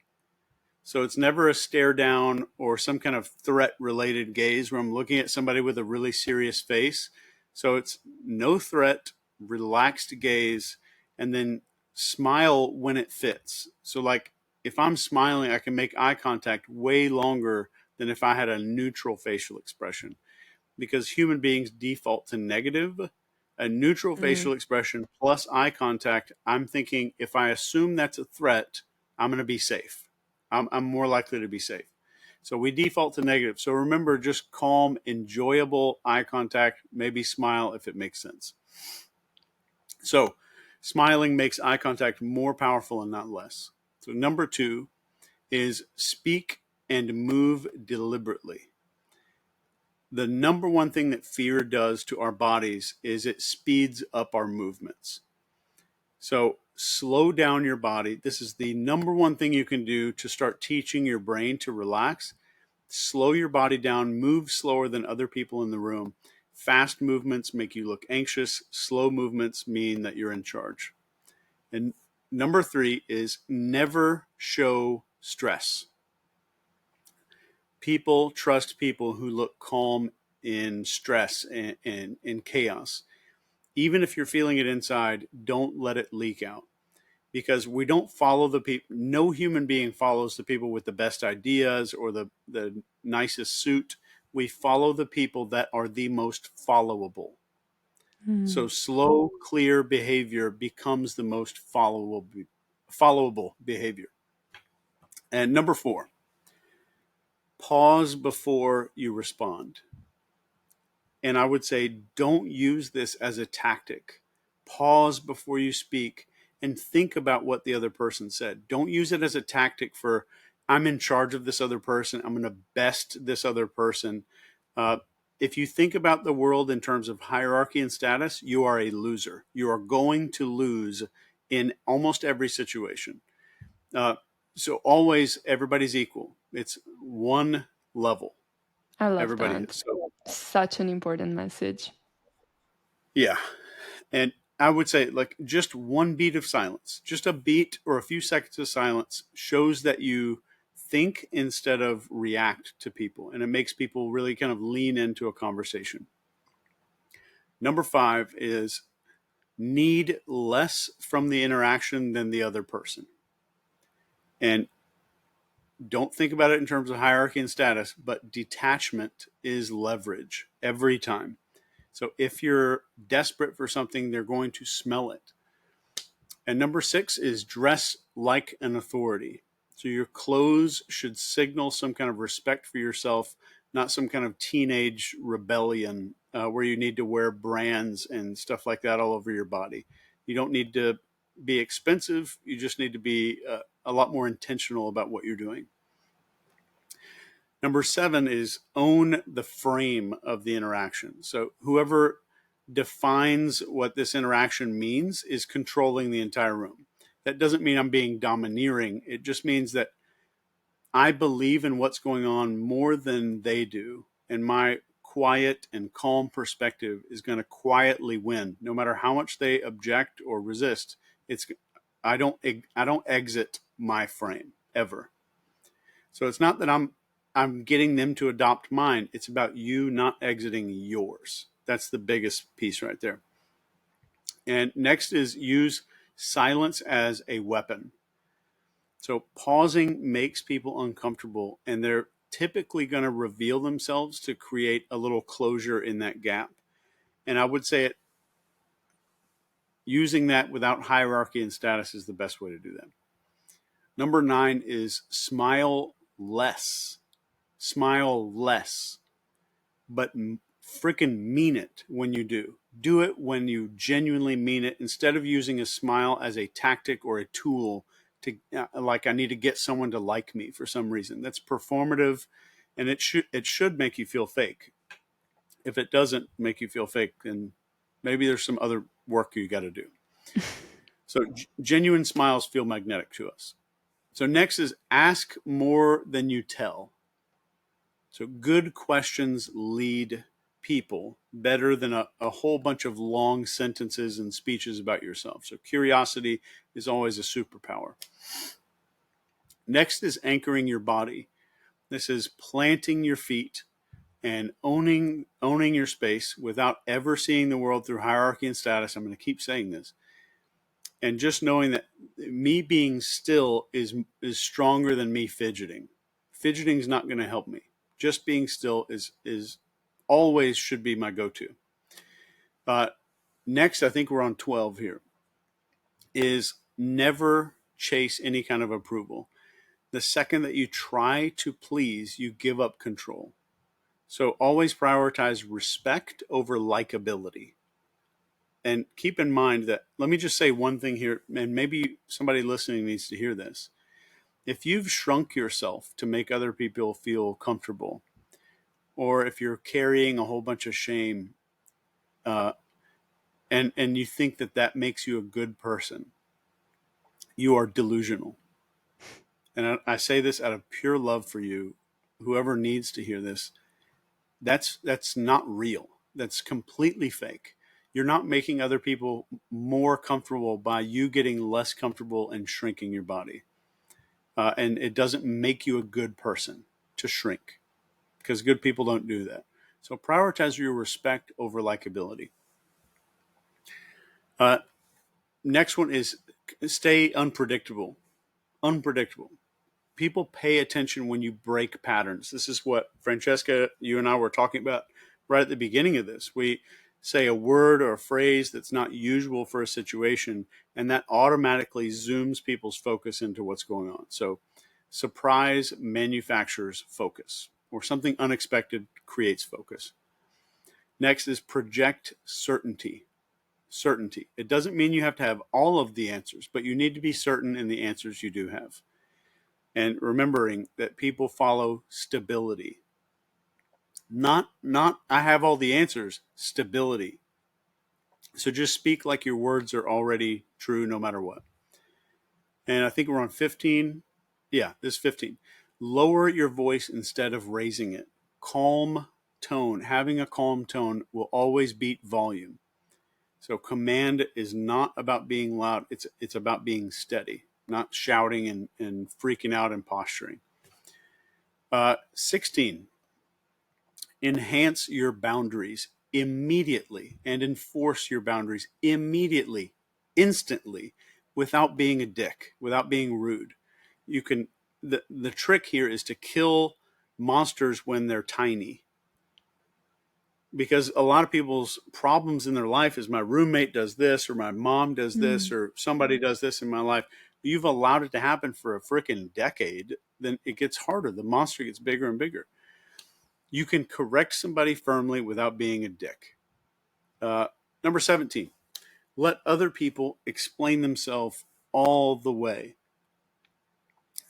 So, it's never a stare down or some kind of threat related gaze where I'm looking at somebody with a really serious face. So, it's no threat, relaxed gaze, and then smile when it fits. So, like, if I'm smiling, I can make eye contact way longer than if I had a neutral facial expression because human beings default to negative. A neutral Mm. facial expression plus eye contact, I'm thinking if I assume that's a threat, I'm going to be safe. I'm more likely to be safe. So we default to negative. So remember, just calm, enjoyable eye contact, maybe smile if it makes sense. So smiling makes eye contact more powerful and not less. So number two is speak and move deliberately. The number one thing that fear does to our bodies is it speeds up our movements. So slow down your body. This is the number one thing you can do to start teaching your brain to relax. Slow your body down, move slower than other people in the room. Fast movements make you look anxious. Slow movements mean that you're in charge. And number three is never show stress. People trust people who look calm in stress and in chaos. Even if you're feeling it inside, don't let it leak out because we don't follow the people. No human being follows the people with the best ideas or the nicest suit. We follow the people that are the most followable. So Mm. slow, clear behavior becomes the most followable behavior. And number four, pause before you respond. And I would say don't use this as a tactic. Pause before you speak and think about what the other person said. Don't use it as a tactic for, I'm in charge of this other person. I'm going to best this other person. Uh, if you think about the world in terms of hierarchy and status, you are a loser. You are going to lose in almost every situation. Uh, so always everybody's equal. It's one level. I love Everybody that. is. So Such an important message. yeah. And I would say, like, just one beat of silence, just a beat or a few seconds of silence shows that you think instead of react to people. And it makes people really kind of lean into a conversation. Number five is need less from the interaction than the other person. And Don't think about it in terms of hierarchy and status, but detachment is leverage every time. So if you're desperate for something, they're going to smell it. And number 6 is dress like an authority. So your clothes should signal some kind of respect for yourself, not some kind of teenage rebellion where you need to wear brands and stuff like that all over your body. You don't need to be expensive. You just need to be a lot more intentional about what you're doing. Number 7 is own the frame of the interaction. So whoever defines what this interaction means is controlling the entire room. That doesn't mean I'm being domineering. It just means that I believe in what's going on more than they do. And my quiet and calm perspective is going to quietly win, no matter how much they object or resist. It's I don't exit my frame ever. So it's not that I'm getting them to adopt mine. It's about you not exiting yours. That's the biggest piece right there. And next is use silence as a weapon. So pausing makes people uncomfortable, and they're typically going to reveal themselves to create a little closure in that gap. And I would say using that without hierarchy and status is the best way to do that. Number 9 is smile less. Smile less, but freaking mean it when you do. Do it when you genuinely mean it, instead of using a smile as a tactic or a tool to like I need to get someone to like me for some reason. That's performative, and it should make you feel fake. If it doesn't make you feel fake, then maybe there's some other work you got to do. So genuine smiles feel magnetic to us. So next is ask more than you tell. So good questions lead people better than a whole bunch of long sentences and speeches about yourself. So curiosity is always a superpower. Next is anchoring your body. This is planting your feet and owning your space without ever seeing the world through hierarchy and status. I'm going to keep saying this. And just knowing that me being still is stronger than me fidgeting. Fidgeting is not going to help me. Just being still is always should be my go-to. Next, I think we're on 12 here, is never chase any kind of approval. The second that you try to please, you give up control. So always prioritize respect over likability. And keep in mind that, let me just say one thing here, and maybe somebody listening needs to hear this. If you've shrunk yourself to make other people feel comfortable, or if you're carrying a whole bunch of shame, and you think that that makes you a good person, you are delusional. And I say this out of pure love for you, whoever needs to hear this. That's not real. That's completely fake. You're not making other people more comfortable by you getting less comfortable and shrinking your body. And it doesn't make you a good person to shrink, because good people don't do that. So prioritize your respect over likability. Next one is stay unpredictable. Unpredictable. People pay attention when you break patterns. This is what Francesca, you and I were talking about right at the beginning of this. We say a word or a phrase that's not usual for a situation, and that automatically zooms people's focus into what's going on. So surprise manufactures focus, or something unexpected creates focus. Next is project certainty. Certainty. It doesn't mean you have to have all of the answers, but you need to be certain in the answers you do have. And remembering that people follow stability. Not I have all the answers, stability. So just speak like your words are already true no matter what. And I think we're on 15. Yeah, this is 15. Lower your voice instead of raising it. Calm tone. Having a calm tone will always beat volume. So command is not about being loud. It's about being steady, not shouting and freaking out and posturing. 16. Enhance your boundaries immediately and enforce your boundaries immediately, instantly, without being a dick, without being rude. You can the trick here is to kill monsters when they're tiny, because a lot of people's problems in their life is my roommate does this, or my mom does this, Mm. or somebody does this in my life. You've allowed it to happen for a freaking decade, then it gets harder. The monster gets bigger and bigger. You can correct somebody firmly without being a dick. uh, Number 17, let other people explain themselves all the way.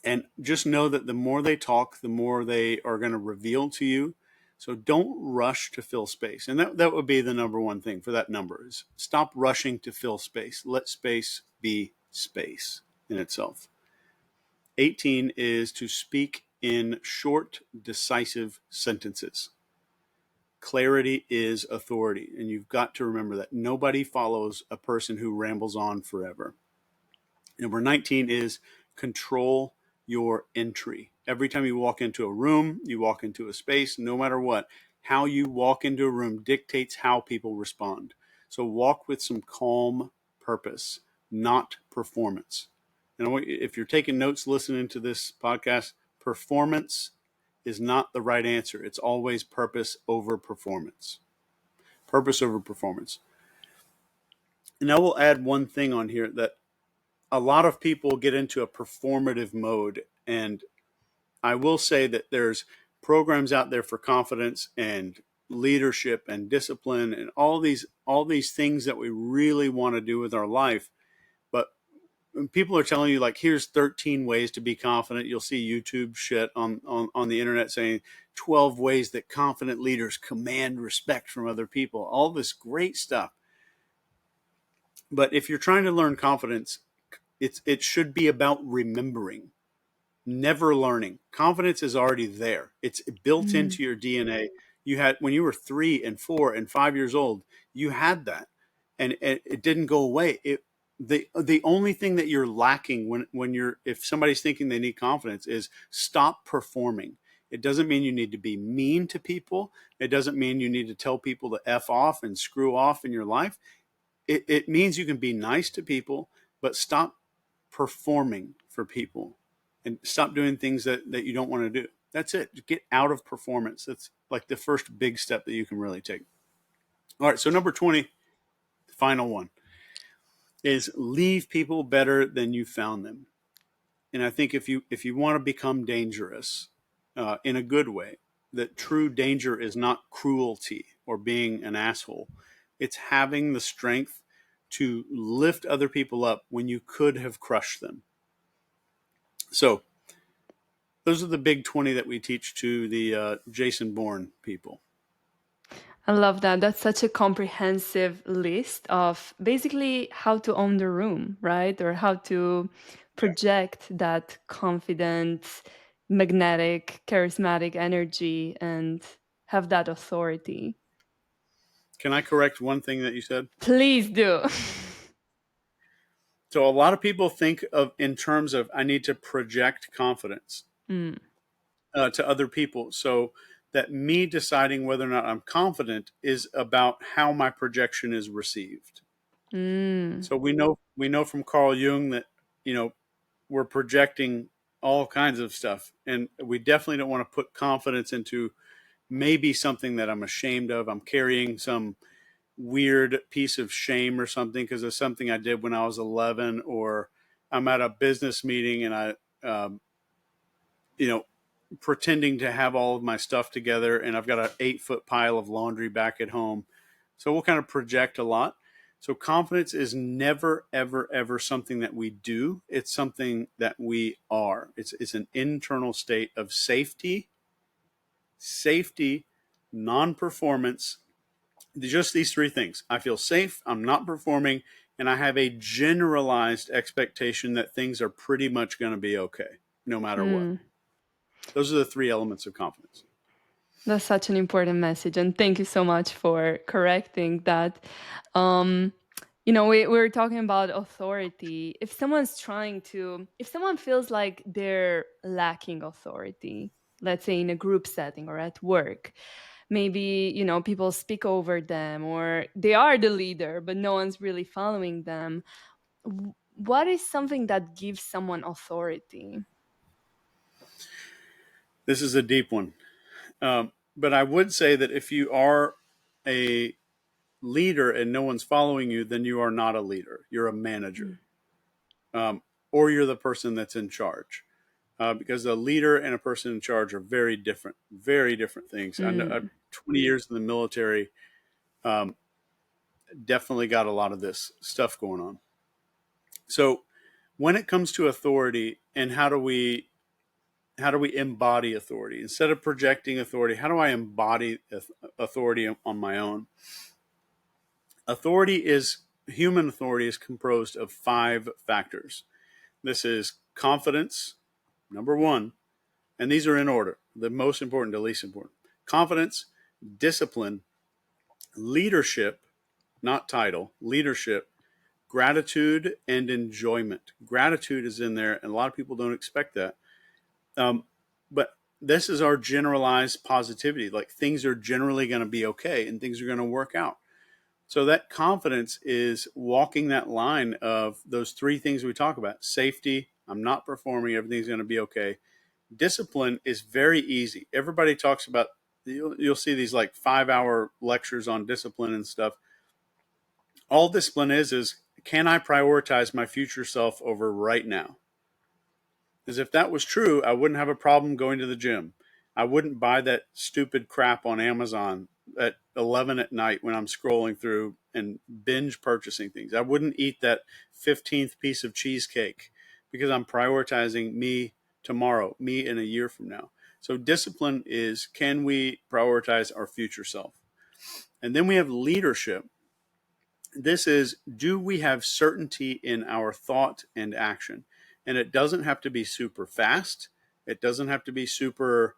And just know that the more they talk, the more they are going to reveal to you. So don't rush to fill space. And that would be the number one thing for that number is stop rushing to fill space. Let space be space in itself. 18 is to speak in short, decisive sentences. Clarity is authority. And you've got to remember that nobody follows a person who rambles on forever. Number 19 is control your entry. Every time you walk into a room, you walk into a space, no matter what, how you walk into a room dictates how people respond. So walk with some calm purpose, not performance. And if you're taking notes listening to this podcast, performance is not the right answer. It's always purpose over performance. Purpose over performance. And I will add one thing on here that a lot of people get into a performative mode. And I will say that there's programs out there for confidence and leadership and discipline and all these things that we really want to do with our life. But when people are telling you like, here's 13 ways to be confident, you'll see YouTube shit on the internet saying 12 ways that confident leaders command respect from other people, all this great stuff. But if you're trying to learn confidence, it should be about remembering, never learning. Confidence is already there. It's built Mm. into your DNA. You had when you were 3 and 4 and 5 years old, you had that, and it didn't go away. The only thing that you're lacking when you're if somebody's thinking they need confidence is stop performing. It doesn't mean you need to be mean to people. It doesn't mean you need to tell people to F off and screw off in your life. It means you can be nice to people, but stop performing for people and stop doing things that you don't want to do. That's it. Get out of performance. That's like the first big step that you can really take. All right. So number 20, the final one, is leave people better than you found them. And I think if you want to become dangerous in a good way, that true danger is not cruelty or being an asshole. It's having the strength to lift other people up when you could have crushed them. So those are the big 20 that we teach to the Jason Bourne people. I love that. That's such a comprehensive list of basically how to own the room, right? Or how to Yeah. project that confident, magnetic, charismatic energy and have that authority. Can I correct one thing that you said? Please do. So a lot of people think of in terms of I need to project confidence Mm. to other people. So that me deciding whether or not I'm confident is about how my projection is received. Mm. So we know from Carl Jung that you know we're projecting all kinds of stuff, and we definitely don't want to put confidence into maybe something that I'm ashamed of. I'm carrying some weird piece of shame or something because of something I did when I was 11, or I'm at a business meeting and um, you know, pretending to have all of my stuff together and I've got an 8 foot pile of laundry back at home. So we'll kind of project a lot. So confidence is never, ever, ever something that we do. It's something that we are. It's an internal state of safety, non-performance, just these three things. I feel safe, I'm not performing, and I have a generalized expectation that things are pretty much going to be okay, no matter what. Mm. Those are the three elements of confidence. That's such an important message. And thank you so much for correcting that. Um, we're talking about authority. If someone feels like they're lacking authority, let's say in a group setting or at work, maybe, people speak over them or they are the leader, but no one's really following them. What is something that gives someone authority? This is a deep one. But I would say that if you are a leader and no one's following you, then you are not a leader. You're a manager, um, or you're the person that's in charge. Because a leader and a person in charge are very different things. I know, Mm. 20 years in the military, um, definitely got a lot of this stuff going on. So when it comes to authority and how do we embody authority instead of projecting authority, how do I embody authority on my own? authority is Human authority is composed of 5 factors. This is confidence, number one, and these are in order, the most important to least important. Confidence, discipline, leadership, not title, leadership, gratitude, and enjoyment. Gratitude is in there, and a lot of people don't expect that. But this is our generalized positivity. Like things are generally going to be okay and things are going to work out. So that confidence is walking that line of those 3 things we talk about. Safety, I'm not performing, everything's going to be okay. Discipline is very easy. Everybody talks about, you'll see these like 5-hour lectures on discipline and stuff. All discipline is can I prioritize my future self over right now? Because if that was true, I wouldn't have a problem going to the gym. I wouldn't buy that stupid crap on Amazon at 11 at night when I'm scrolling through and binge purchasing things. I wouldn't eat that 15th piece of cheesecake because I'm prioritizing me tomorrow, me in a year from now. So discipline is, can we prioritize our future self? And then we have leadership. This is, do we have certainty in our thought and action? And it doesn't have to be super fast. It doesn't have to be super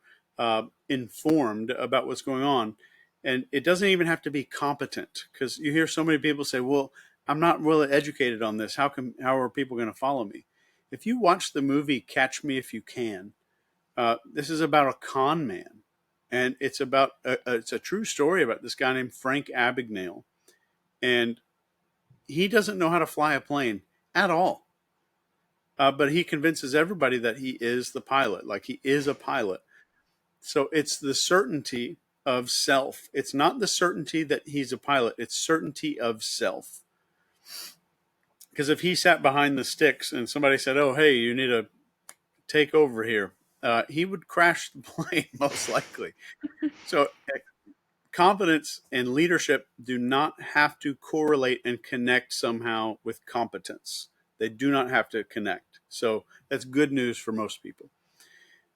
informed about what's going on. And it doesn't even have to be competent, because you hear so many people say, well, I'm not really educated on this. How are people going to follow me? If you watch the movie Catch Me If You Can, this is about a con man. And it's a true story about this guy named Frank Abagnale. And he doesn't know how to fly a plane at all. But he convinces everybody that he is the pilot, like he is a pilot. So it's the certainty of self. It's not the certainty that he's a pilot, it's certainty of self. Because if he sat behind the sticks and somebody said, oh, hey, you need to take over here, he would crash the plane most likely. So competence and leadership do not have to correlate and connect somehow with competence. They do not have to connect. So that's good news for most people.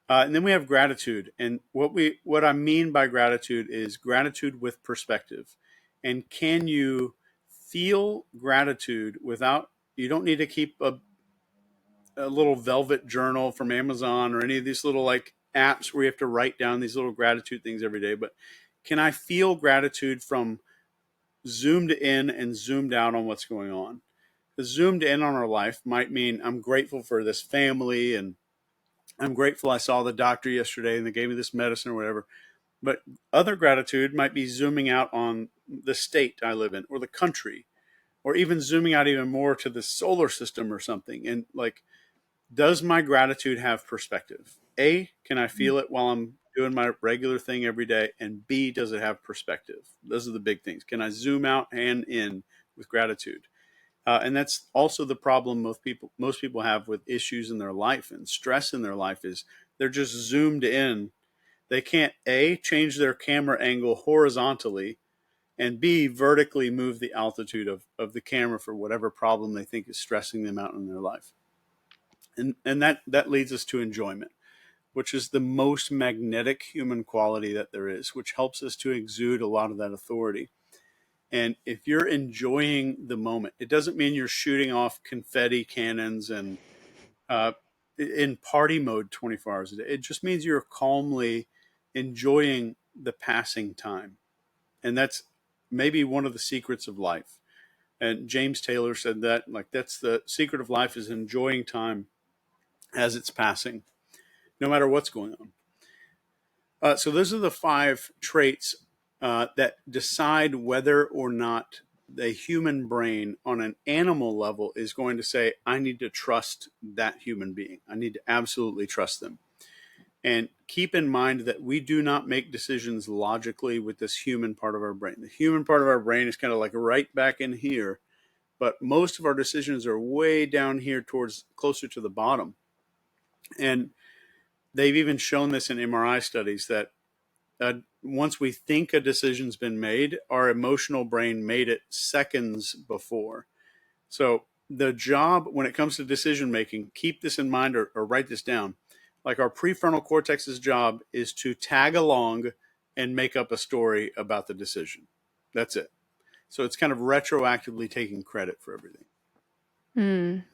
And then we have gratitude, and what I mean by gratitude is gratitude with perspective. And can you feel gratitude without? You don't need to keep a little velvet journal from Amazon or any of these little like apps where you have to write down these little gratitude things every day. But can I feel gratitude from zoomed in and zoomed out on what's going on? The zoomed in on our life might mean I'm grateful for this family, and I'm grateful I saw the doctor yesterday and they gave me this medicine or whatever. But other gratitude might be zooming out on the state I live in or the country, or even zooming out even more to the solar system or something. And like, does my gratitude have perspective? A, can I feel it while I'm doing my regular thing every day? And B, does it have perspective? Those are the big things. Can I zoom out and in with gratitude? And that's also the problem most people have with issues in their life and stress in their life is they're just zoomed in. They can't A, change their camera angle horizontally, and B, vertically move the altitude of the camera for whatever problem they think is stressing them out in their life. And that leads us to enjoyment, which is the most magnetic human quality that there is, which helps us to exude a lot of that authority. And if you're enjoying the moment, it doesn't mean you're shooting off confetti cannons and uh, in party mode 24 hours a day. It just means you're calmly enjoying the passing time. And that's maybe one of the secrets of life. And James Taylor said that, like, that's the secret of life, is enjoying time as it's passing, no matter what's going on. So those are the 5 traits that decide whether or not the human brain on an animal level is going to say, I need to trust that human being. I need to absolutely trust them. And keep in mind that we do not make decisions logically with this human part of our brain. The human part of our brain is kind of like right back in here, but most of our decisions are way down here towards closer to the bottom. And they've even shown this in MRI studies that once we think a decision's been made, our emotional brain made it seconds before. So the job when it comes to decision making, keep this in mind or write this down. Like our prefrontal cortex's job is to tag along and make up a story about the decision. That's it. So it's kind of retroactively taking credit for everything.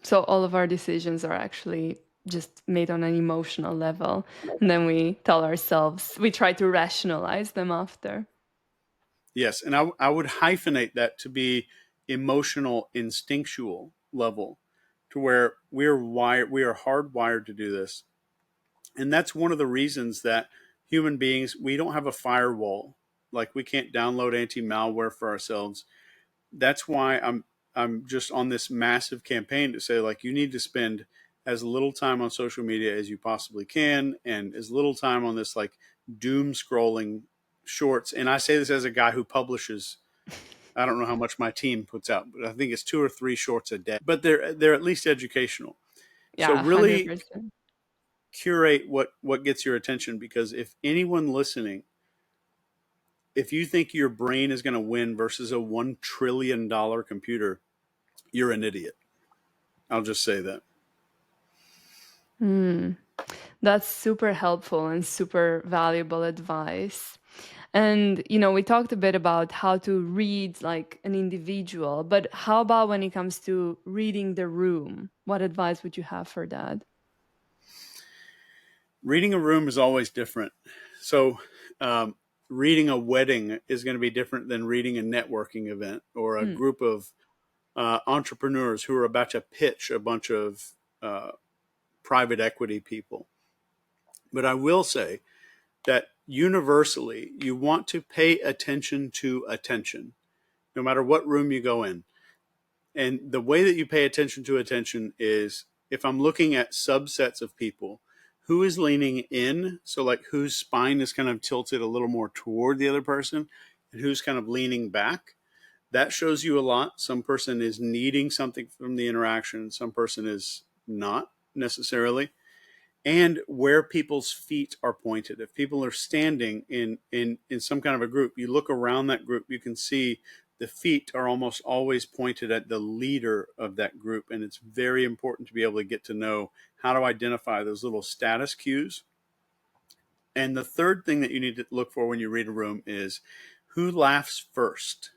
So all of our decisions are actually just made on an emotional level. And then we tell ourselves, we try to rationalize them after. Yes. And I would hyphenate that to be emotional, instinctual level, to where we are hardwired to do this. And that's one of the reasons that human beings, we don't have a firewall. Like we can't download anti-malware for ourselves. That's why I'm just on this massive campaign to say, like, you need to spend as little time on social media as you possibly can, and as little time on this like doom scrolling shorts. And I say this as a guy who publishes, I don't know how much my team puts out, but I think it's 2 or 3 shorts a day. But they're at least educational. So Yeah, really 100%. curate what gets your attention, because if anyone listening, if you think your brain is going to win versus a $1 trillion computer, you're an idiot. I'll just say that. That's super helpful and super valuable advice. And, you know, we talked a bit about how to read like an individual, but how about when it comes to reading the room? What advice would you have for that? Reading a room is always different. So, reading a wedding is going to be different than reading a networking event or a Mm. group of entrepreneurs who are about to pitch a bunch of uh, private equity people. But I will say that universally, you want to pay attention to attention, no matter what room you go in. And the way that you pay attention to attention is if I'm looking at subsets of people, who is leaning in? So, like, whose spine is kind of tilted a little more toward the other person, and who's kind of leaning back. That shows you a lot. Some person is needing something from the interaction, some person is not necessarily. And where people's feet are pointed. If people are standing in some kind of a group, you look around that group, you can see the feet are almost always pointed at the leader of that group. And it's very important to be able to get to know how to identify those little status cues. And the third thing that you need to look for when you read a room is who laughs first.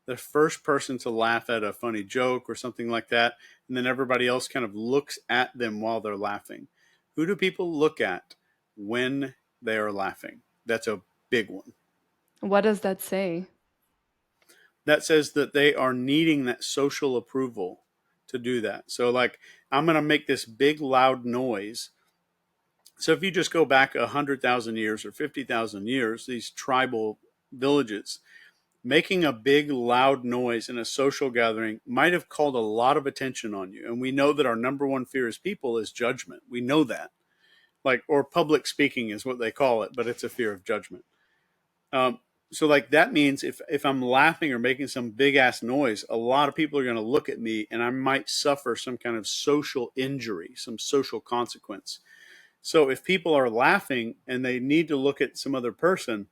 The first person to laugh at a funny joke or something like that, and then everybody else kind of looks at them while they're laughing. Who do people look at when they are laughing? That's a big one. What does that say? That says that they are needing that social approval to do that. So, like, I'm going to make this big, loud noise. So, if you just go back 100,000 years or 50,000 years, these tribal villages, making a big, loud noise in a social gathering might have called a lot of attention on you. And we know that our number one fear as people is judgment. We know that. Like, or public speaking is what they call it, but it's a fear of judgment. Um, so like that means if I'm laughing or making some big ass noise, a lot of people are going to look at me and I might suffer some kind of social injury, some social consequence. So if people are laughing and they need to look at some other person,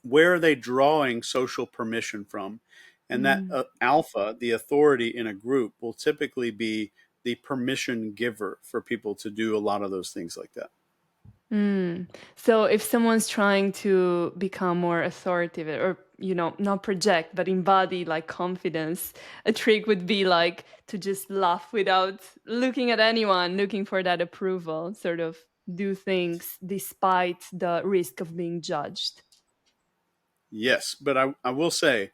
where are they drawing social permission from? And that Mm. alpha, the authority in a group, will typically be the permission giver for people to do a lot of those things like that. So if someone's trying to become more authoritative or, you know, not project, but embody like confidence, a trick would be like to just laugh without looking at anyone, looking for that approval, sort of do things despite the risk of being judged. Yes, but I will say,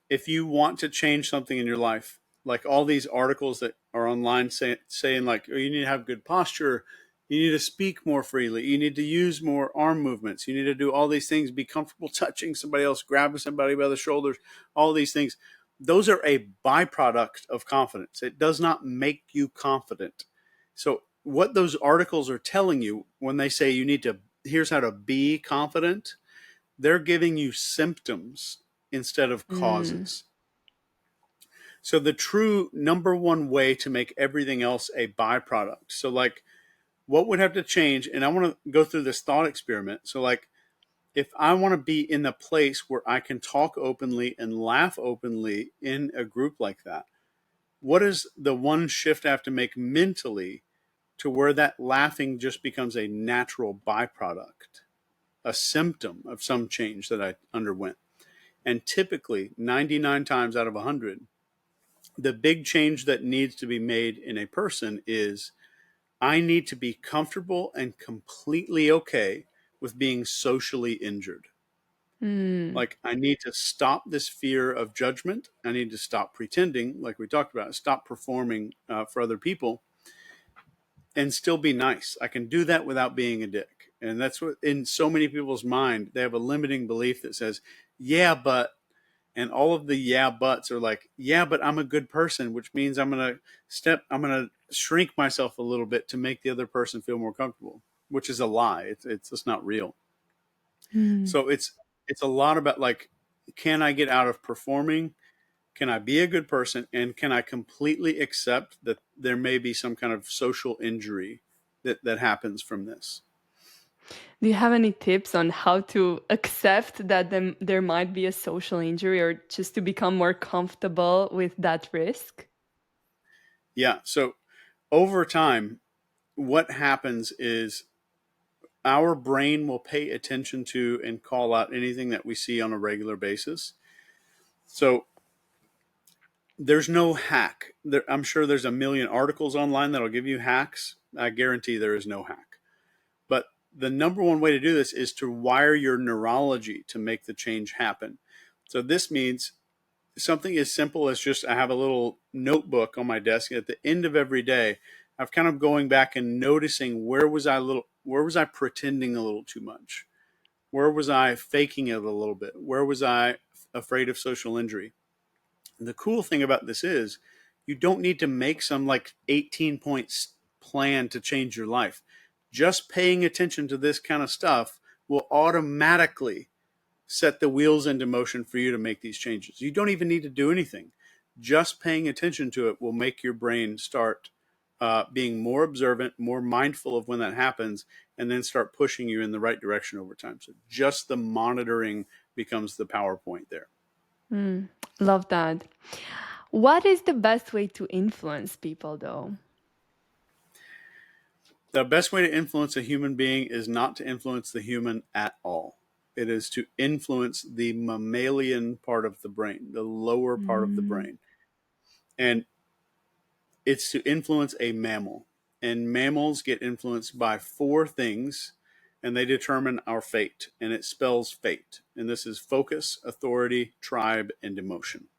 if you want to change something in your life, like all these articles that are online saying like, oh, you need to have good posture, you need to speak more freely, you need to use more arm movements, you need to do all these things, be comfortable touching somebody else, grabbing somebody by the shoulders, all these things. Those are a byproduct of confidence. It does not make you confident. So what those articles are telling you when they say you need to, here's how to be confident, they're giving you symptoms instead of Mm. causes. So the true number one way to make everything else a byproduct. So like what would have to change? And I want to go through this thought experiment. So like if I want to be in the place where I can talk openly and laugh openly in a group like that, what is the one shift I have to make mentally to where that laughing just becomes a natural byproduct, a symptom of some change that I underwent? And typically, 99 times out of 100, the big change that needs to be made in a person is I need to be comfortable and completely okay with being socially injured. Mm. Like, I need to stop this fear of judgment. I need to stop pretending, like we talked about, stop performing for other people and still be nice. I can do that without being a dick. And that's what, in so many people's mind, they have a limiting belief that says, yeah, but, and all of the yeah, buts are like, yeah, but I'm a good person, which means I'm going to shrink myself a little bit to make the other person feel more comfortable, which is a lie. It's just not real. Mm. So it's a lot about like, can I get out of performing? Can I be a good person? And can I completely accept that there may be some kind of social injury that happens from this? Do you have any tips on how to accept that there might be a social injury or just to become more comfortable with that risk? Yeah. So over time, what happens is our brain will pay attention to and call out anything that we see on a regular basis. So there's no hack. I'm sure there's a million articles online that'll give you hacks. I guarantee there is no hack. But the number one way to do this is to wire your neurology to make the change happen. So this means something as simple as just I have a little notebook on my desk at the end of every day. I've kind of going back and noticing where was I pretending a little too much? Where was I faking it a little bit? Where was I afraid of social injury? And the cool thing about this is you don't need to make some like 18 points plan to change your life. Just paying attention to this kind of stuff will automatically set the wheels into motion for you to make these changes. You don't even need to do anything. Just paying attention to it will make your brain start being more observant, more mindful of when that happens, and then start pushing you in the right direction over time. So just the monitoring becomes the PowerPoint there. Mm. Love that. What is the best way to influence people, though? The best way to influence a human being is not to influence the human at all. It is to influence the mammalian part of the brain, the lower part of the Mm. brain. And it's to influence a mammal. And mammals get influenced by four things, and they determine our fate. And it spells fate. And this is focus, authority, tribe, and emotion.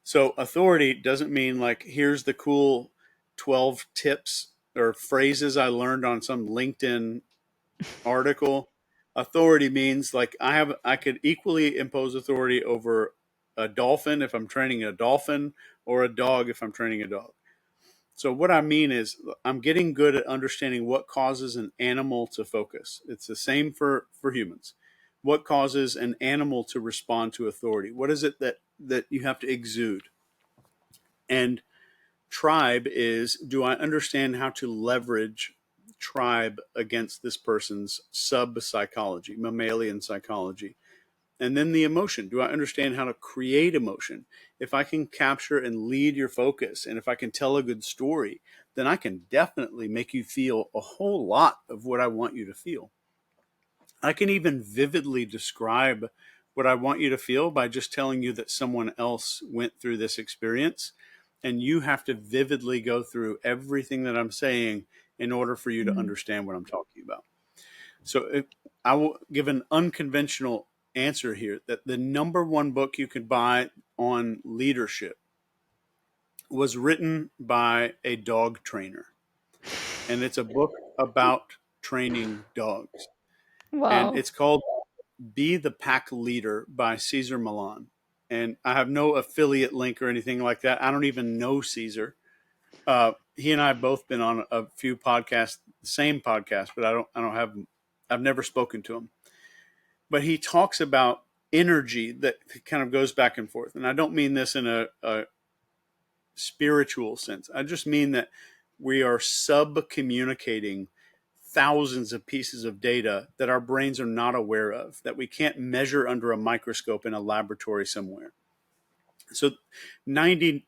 So, authority doesn't mean like, here's the cool 12 tips or phrases I learned on some LinkedIn article. Authority means like I could equally impose authority over a dolphin if I'm training a dolphin or a dog if I'm training a dog. So what I mean is I'm getting good at understanding what causes an animal to focus. It's the same for humans. What causes an animal to respond to authority? What is it that you have to exude? And tribe is, do I understand how to leverage tribe against this person's sub psychology, mammalian psychology? And then the emotion, do I understand how to create emotion? If I can capture and lead your focus, and if I can tell a good story, then I can definitely make you feel a whole lot of what I want you to feel. I can even vividly describe what I want you to feel by just telling you that someone else went through this experience. And you have to vividly go through everything that I'm saying in order for you to Mm. understand what I'm talking about. So I will give an unconventional answer here that the number one book you could buy on leadership was written by a dog trainer. And it's a book about training dogs. And Wow. it's called Be the Pack Leader by Caesar Milan. And I have no affiliate link or anything like that. I don't even know Caesar. He and I have both been on a few podcasts, the same podcast, but I've never spoken to him. But he talks about energy that kind of goes back and forth. And I don't mean this in a spiritual sense. I just mean that we are sub communicating thousands of pieces of data that our brains are not aware of, that we can't measure under a microscope in a laboratory somewhere. So 90%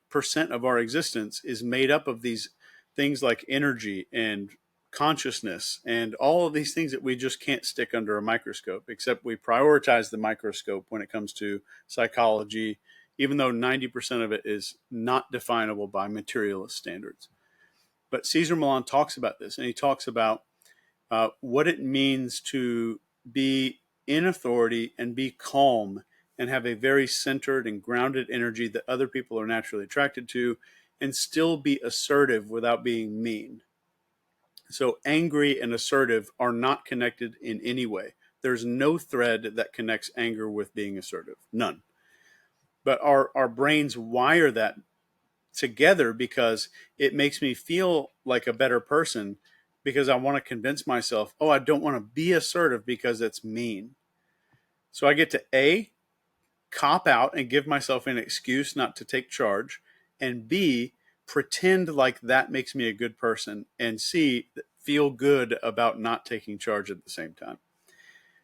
of our existence is made up of these things like energy and consciousness and all of these things that we just can't stick under a microscope, except we prioritize the microscope when it comes to psychology, even though 90% of it is not definable by materialist standards. But Cesar Millan talks about this, and he talks about what it means to be in authority and be calm and have a very centered and grounded energy that other people are naturally attracted to, and still be assertive without being mean. So angry and assertive are not connected in any way. There's no thread that connects anger with being assertive. None. But our brains wire that together because it makes me feel like a better person, because I want to convince myself, oh, I don't want to be assertive because it's mean. So I get to A, cop out and give myself an excuse not to take charge, and B, pretend like that makes me a good person, and C, feel good about not taking charge at the same time.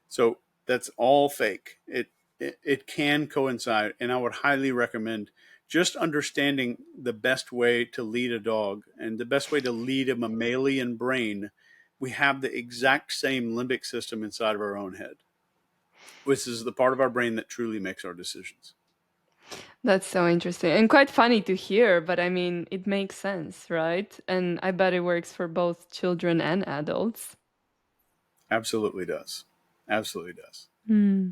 So that's all fake. It can coincide, and I would highly recommend just understanding the best way to lead a dog and the best way to lead a mammalian brain. We have the exact same limbic system inside of our own head, which is the part of our brain that truly makes our decisions. That's so interesting and quite funny to hear, but I mean, it makes sense, right? And I bet it works for both children and adults. Absolutely does. Absolutely does. Hmm.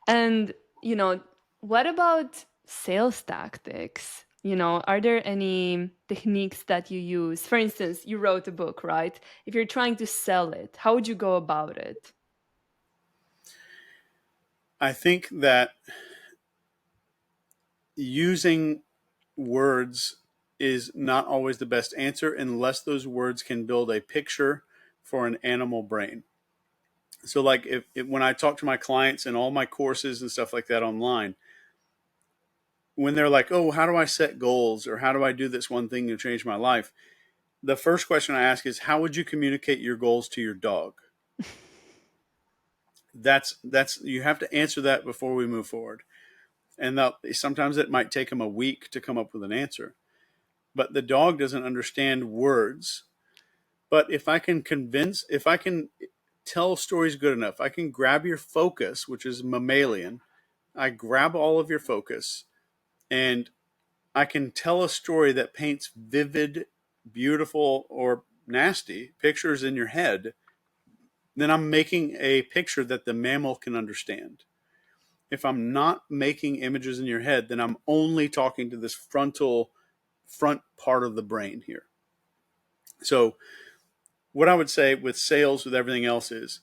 And, you know, what about sales tactics? Are there any techniques that you use? For instance, you wrote a book, right? If you're trying to sell it, how would you go about it? I think that using words is not always the best answer unless those words can build a picture for an animal brain. So, like if when I talk to my clients and all my courses and stuff like that online, when they're like, "Oh, how do I set goals?" or "How do I do this one thing to change my life?" the first question I ask is, "How would you communicate your goals to your dog?" That's you have to answer that before we move forward. And sometimes it might take them a week to come up with an answer. But the dog doesn't understand words. But if I can tell stories good enough, I can grab your focus, which is mammalian. I grab all of your focus, and I can tell a story that paints vivid, beautiful, or nasty pictures in your head. Then I'm making a picture that the mammal can understand. If I'm not making images in your head, then I'm only talking to this front part of the brain here. So what I would say with sales, with everything else, is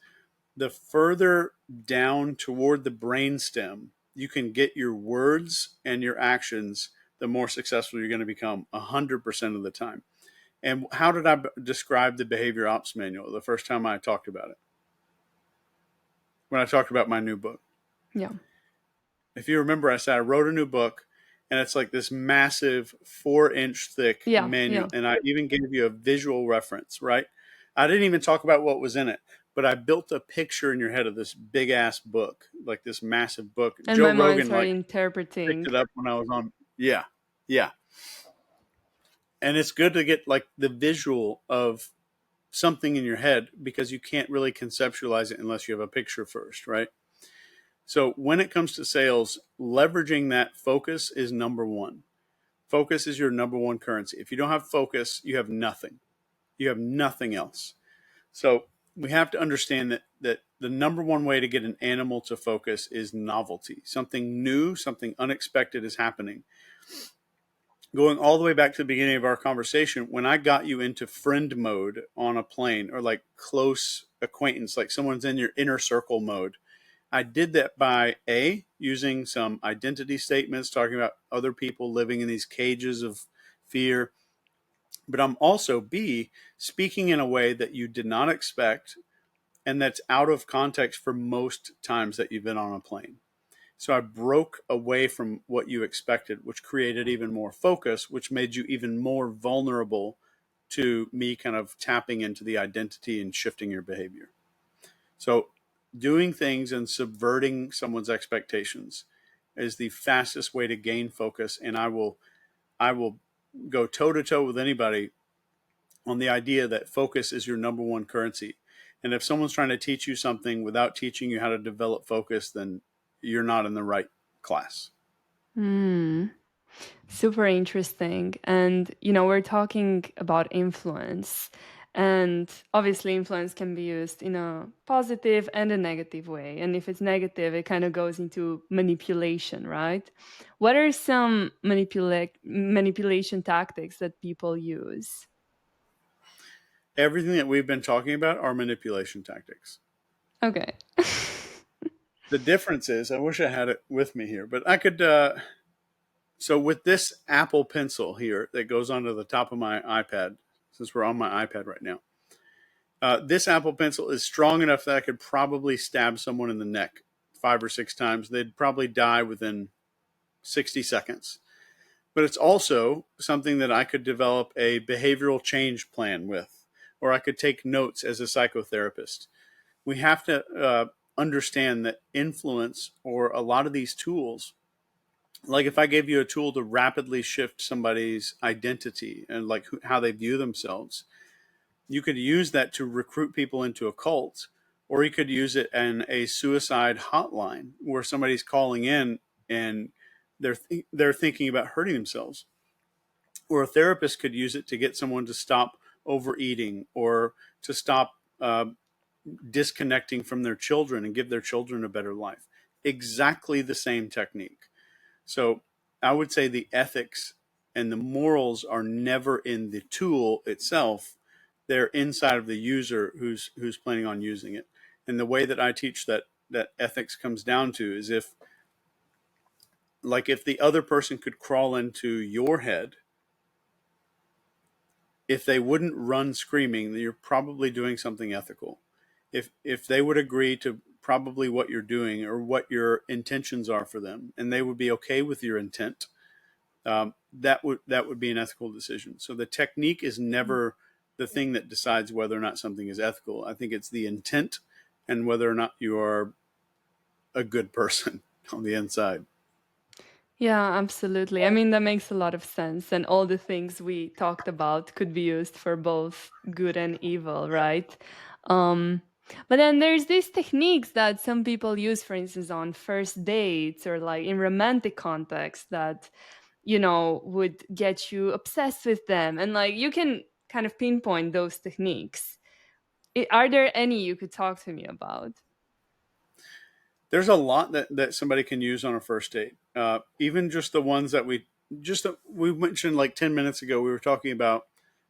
the further down toward the brain stem you can get your words and your actions, the more successful you're going to become 100% of the time. And how did I describe the behavior ops manual the first time I talked about it? When I talked about my new book. Yeah. If you remember, I said I wrote a new book, and it's like this massive 4-inch thick Yeah. manual. Yeah. And I even gave you a visual reference, right? I didn't even talk about what was in it, but I built a picture in your head of this big ass book, like this massive book. And Joe my mind Rogan started like picked interpreting. it up when I was on. Yeah, yeah. And it's good to get like the visual of something in your head, because you can't really conceptualize it unless you have a picture first, right? So when it comes to sales, leveraging that focus is number one. Focus is your number one currency. If you don't have focus, you have nothing. You have nothing else. So we have to understand that the number one way to get an animal to focus is novelty. Something new, something unexpected is happening. Going all the way back to the beginning of our conversation, when I got you into friend mode on a plane, or like close acquaintance, like someone's in your inner circle mode, I did that by using some identity statements, talking about other people living in these cages of fear, but I'm also B, speaking in a way that you did not expect and that's out of context for most times that you've been on a plane. So I broke away from what you expected, which created even more focus, which made you even more vulnerable to me kind of tapping into the identity and shifting your behavior. So doing things and subverting someone's expectations is the fastest way to gain focus. And I will go toe to toe with anybody on the idea that focus is your number one currency. And if someone's trying to teach you something without teaching you how to develop focus, then you're not in the right class. Hmm. Super interesting. And, we're talking about influence. And obviously, influence can be used in a positive and a negative way. And if it's negative, it kind of goes into manipulation, right? What are some manipulation tactics that people use? Everything that we've been talking about are manipulation tactics. Okay. The difference is, I wish I had it with me here, but I could. So with this Apple Pencil here that goes onto the top of my iPad, since we're on my iPad right now, this Apple Pencil is strong enough that I could probably stab someone in the neck 5 or 6 times. They'd probably die within 60 seconds. But it's also something that I could develop a behavioral change plan with, or I could take notes as a psychotherapist. We have to understand that influence, or a lot of these tools, like if I gave you a tool to rapidly shift somebody's identity and like how they view themselves, you could use that to recruit people into a cult, or you could use it in a suicide hotline where somebody's calling in and they're thinking about hurting themselves. Or a therapist could use it to get someone to stop overeating, or to stop disconnecting from their children and give their children a better life. Exactly the same technique. So I would say the ethics and the morals are never in the tool itself. They're inside of the user who's planning on using it. And the way that I teach that ethics comes down to is, if the other person could crawl into your head, if they wouldn't run screaming, then you're probably doing something ethical. If they would agree to probably what you're doing or what your intentions are for them, and they would be okay with your intent, that would be an ethical decision. So the technique is never the thing that decides whether or not something is ethical. I think it's the intent and whether or not you are a good person on the inside. Yeah, absolutely. I mean, that makes a lot of sense. And all the things we talked about could be used for both good and evil, right? Um, but then there's these techniques that some people use, for instance, on first dates or like in romantic context that, would get you obsessed with them. And like you can kind of pinpoint those techniques. Are there any you could talk to me about? There's a lot that somebody can use on a first date. Even just the ones that we mentioned like 10 minutes ago. We were talking about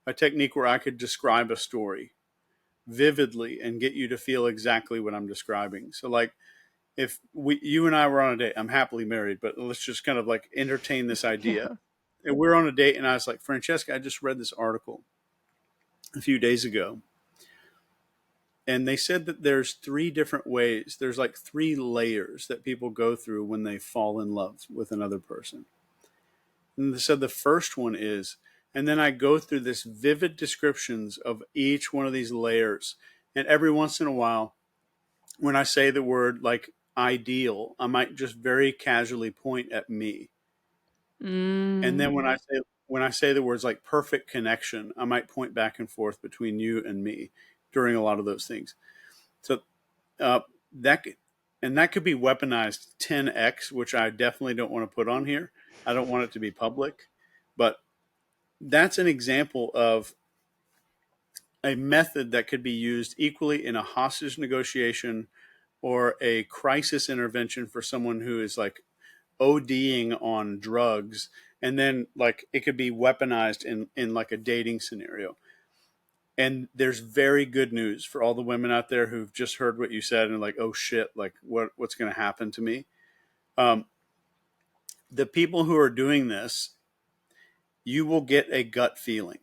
a technique where I could describe a story vividly and get you to feel exactly what I'm describing. So like if you and I were on a date, I'm happily married, but let's just kind of like entertain this idea. Yeah. And we're on a date, and I was like, Francesca, I just read this article a few days ago, and they said that there's 3 different ways. There's like 3 layers that people go through when they fall in love with another person. And they said the first one is, and then I go through this vivid descriptions of each one of these layers. And every once in a while, when I say the word like ideal, I might just very casually point at me. And Mm. then when I say the words like perfect connection, I might point back and forth between you and me during a lot of those things. So uh, that could, and that could be weaponized 10x, which I definitely don't want to put on here. I don't want it to be public, but that's an example of a method that could be used equally in a hostage negotiation or a crisis intervention for someone who is like ODing on drugs, and then like it could be weaponized in like a dating scenario. And there's very good news for all the women out there who've just heard what you said and like, oh shit, like what's going to happen to me. Um, the people who are doing this, you will get a gut feeling.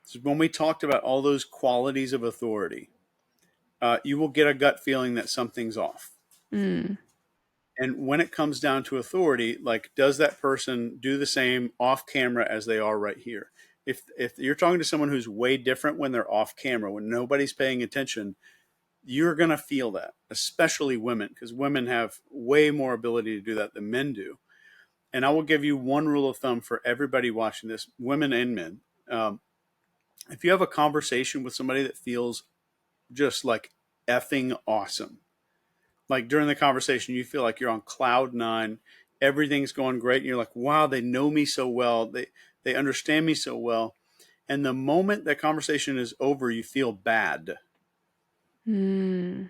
So when we talked about all those qualities of authority, you will get a gut feeling that something's off. Mm. And when it comes down to authority, like, does that person do the same off camera as they are right here? If you're talking to someone who's way different when they're off camera, when nobody's paying attention, you're going to feel that, especially women, because women have way more ability to do that than men do. And I will give you one rule of thumb for everybody watching this, women and men. Um, if you have a conversation with somebody that feels just like effing awesome, like during the conversation, you feel like you're on cloud nine, everything's going great, and you're like, wow, they know me so well, they understand me so well. And the moment that conversation is over, you feel bad. Mm.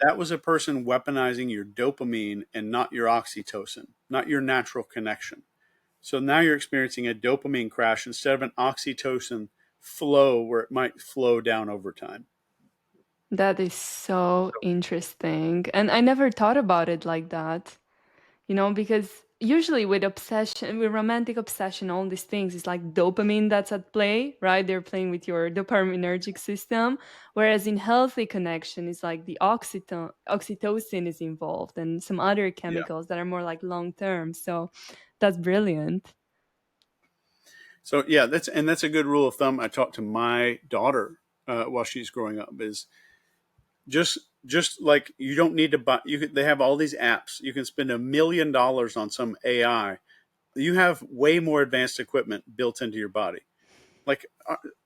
That was a person weaponizing your dopamine and not your oxytocin, not your natural connection. So now you're experiencing a dopamine crash instead of an oxytocin flow where it might flow down over time. That is so interesting. And I never thought about it like that, because usually with obsession, with romantic obsession, all these things, it's like dopamine that's at play, right? They're playing with your dopaminergic system. Whereas in healthy connection, it's like the oxytocin is involved and some other Yeah. chemicals that are more like long term. So that's brilliant. So yeah, that's a good rule of thumb. I talked to my daughter while she's growing up. Is just just like, you don't need to buy. They have all these apps. You can spend $1 million on some AI. You have way more advanced equipment built into your body. Like,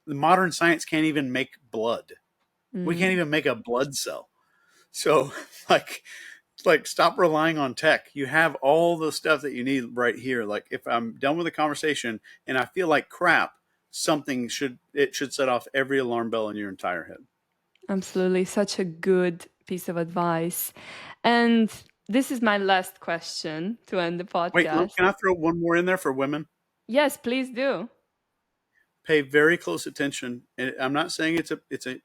the modern science can't even make blood. We can't Mm, even make a blood cell. So like stop relying on tech. You have all the stuff that you need right here. Like, if I'm done with the conversation and I feel like crap, it should set off every alarm bell in your entire head. absolutely. Such a good piece of advice. And this is my last question to end the Wait, podcast. can I throw one more in there for women? Yes, please do. Pay very close attention. And I'm not saying it's a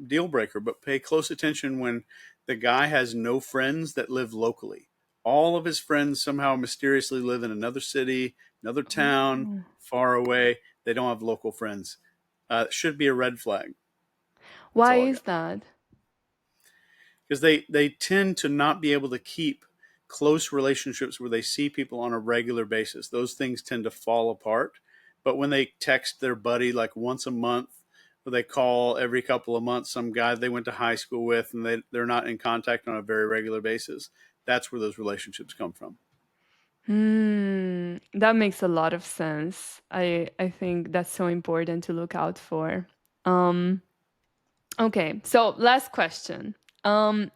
deal breaker, but pay close attention when the guy has no friends that live locally. All of his friends somehow mysteriously live in another city, another town, Oh. far away. They don't have local friends. It should be a red flag. That's Why all I is got. that? Because they tend to not be able to keep close relationships where they see people on a regular basis. Those things tend to fall apart. But when they text their buddy like once a month, or they call every couple of months some guy they went to high school with, and they're not in contact on a very regular basis, that's where those relationships come from. That makes a lot of sense. I think that's so important to look out for. Um, okay, so last question.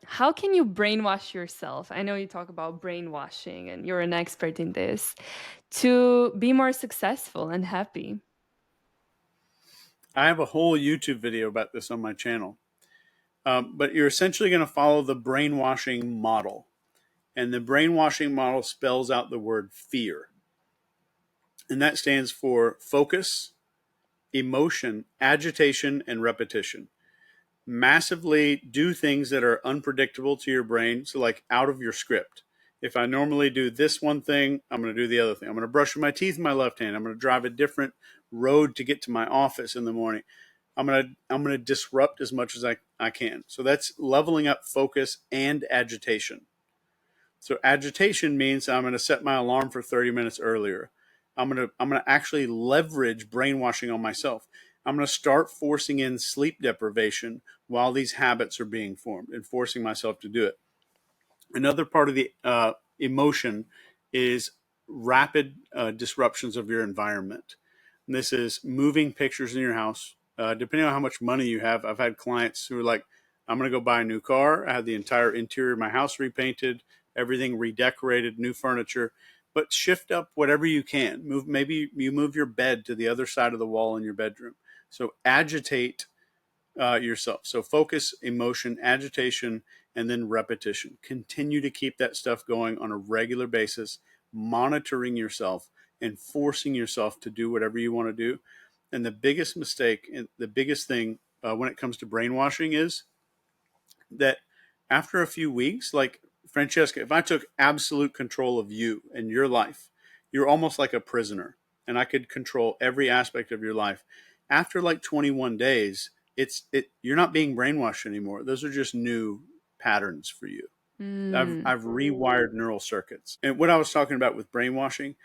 How can you brainwash yourself? I know you talk about brainwashing and you're an expert in this to be more successful and happy. I have a whole YouTube video about this on my channel. But you're essentially going to follow the brainwashing model. And the brainwashing model spells out the word fear. And that stands for focus, emotion, agitation, and repetition. Massively do things that are unpredictable to your brain, so like out of your script. If I normally do this one thing, I'm going to do the other thing. I'm going to brush my teeth with my left hand. I'm going to drive a different road to get to my office in the morning. I'm going to disrupt as much as I can. So that's leveling up focus and agitation. So agitation means I'm going to set my alarm for 30 minutes earlier. I'm going to actually leverage brainwashing on myself. I'm going to start forcing in sleep deprivation while these habits are being formed and forcing myself to do it. Another part of the emotion is rapid disruptions of your environment. And this is moving pictures in your house. Depending on how much money you have, I've had clients who are like, I'm going to go buy a new car. I have the entire interior of my house repainted, everything redecorated, new furniture. But shift up whatever you can. Maybe you move your bed to the other side of the wall in your bedroom. So agitate yourself. So focus, emotion, agitation, and then repetition. Continue to keep that stuff going on a regular basis, monitoring yourself and forcing yourself to do whatever you want to do. And the biggest mistake and the biggest thing when it comes to brainwashing is that after a few weeks, like, Francesca, if I took absolute control of you and your life, you're almost like a prisoner, and I could control every aspect of your life. After like 21 days, you're not being brainwashed anymore. Those are just new patterns for you. Mm. I've rewired neural circuits. And what I was talking about with brainwashing,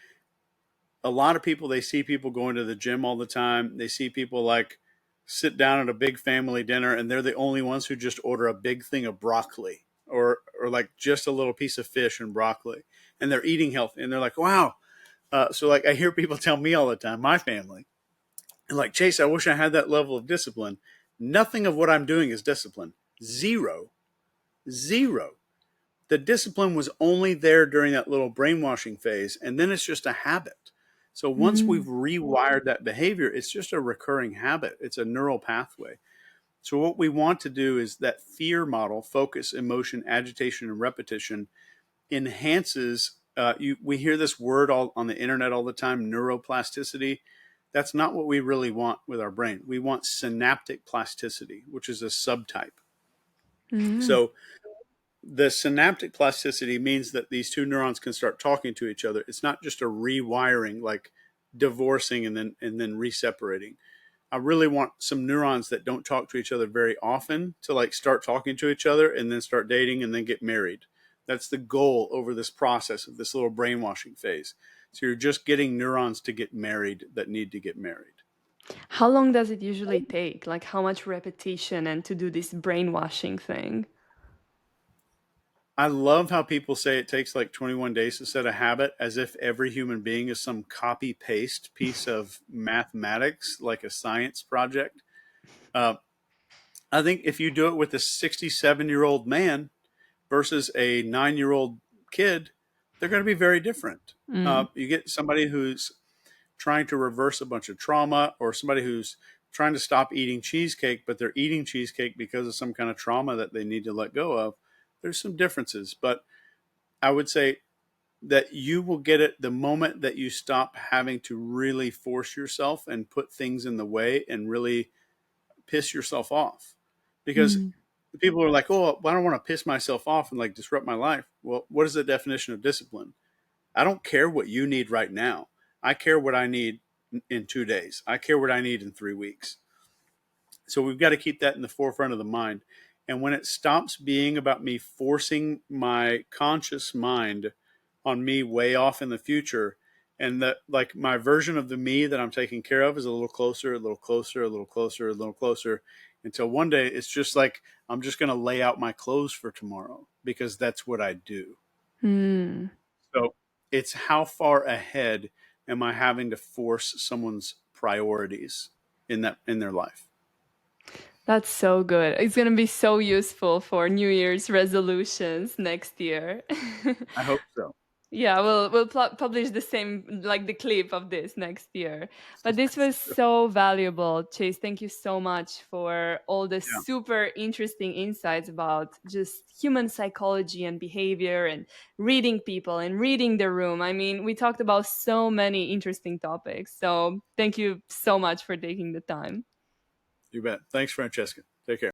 a lot of people, they see people going to the gym all the time. They see people like sit down at a big family dinner and they're the only ones who just order a big thing of broccoli or like just a little piece of fish and broccoli, and they're eating healthy and they're like, wow. So like I hear people tell me all the time, my family, and like, Chase, I wish I had that level of discipline. Nothing of what I'm doing is discipline. Zero. Zero. The discipline was only there during that little brainwashing phase, and then it's just a habit. So once we've Mm. rewired that behavior, it's just a recurring habit. It's a neural pathway. So what we want to do is that fear model, focus, emotion, agitation, and repetition, enhances. We hear this word all on the internet all the time, neuroplasticity. That's not what we really want with our brain. We want synaptic plasticity, which is a subtype. Mm. So the synaptic plasticity means that these two neurons can start talking to each other. It's not just a rewiring, like divorcing and then reseparating. I really want some neurons that don't talk to each other very often to like start talking to each other and then start dating and then get married. That's the goal over this process of this little brainwashing phase. So you're just getting neurons to get married that need to get married. How long does it usually take? Like how much repetition and to do this brainwashing thing? I love how people say it takes like 21 days to set a habit, as if every human being is some copy paste piece of mathematics, like a science project. Uh, I think if you do it with a 67-year-old man versus a 9-year-old kid, they're going to be very different. Mm. You get somebody who's trying to reverse a bunch of trauma, or somebody who's trying to stop eating cheesecake, but they're eating cheesecake because of some kind of trauma that they need to let go of. There's some differences, but I would say that you will get it the moment that you stop having to really force yourself and put things in the way and really piss yourself off. Because Mm. people are like, oh, I don't want to piss myself off and like disrupt my life. Well, what is the definition of discipline? I don't care what you need right now. I care what I need in 2 days. I care what I need in 3 weeks. So we've got to keep that in the forefront of the mind. And when it stops being about me forcing my conscious mind on me way off in the future, and that like my version of the me that I'm taking care of is a little closer, a little closer, a little closer, a little closer, until one day it's just like I'm just going to lay out my clothes for tomorrow because that's what I do. Mm. So it's how far ahead am I having to force someone's priorities in their life? That's so good. It's going to be so useful for New Year's resolutions next year. I hope so. Yeah, we'll publish the same like the clip of this next year. But this was so valuable, Chase. Thank you so much for all the Yeah, super interesting insights about just human psychology and behavior and reading people and reading the room. I mean, we talked about so many interesting topics. So, thank you so much for taking the time. you bet. Thanks, Francesca. Take care.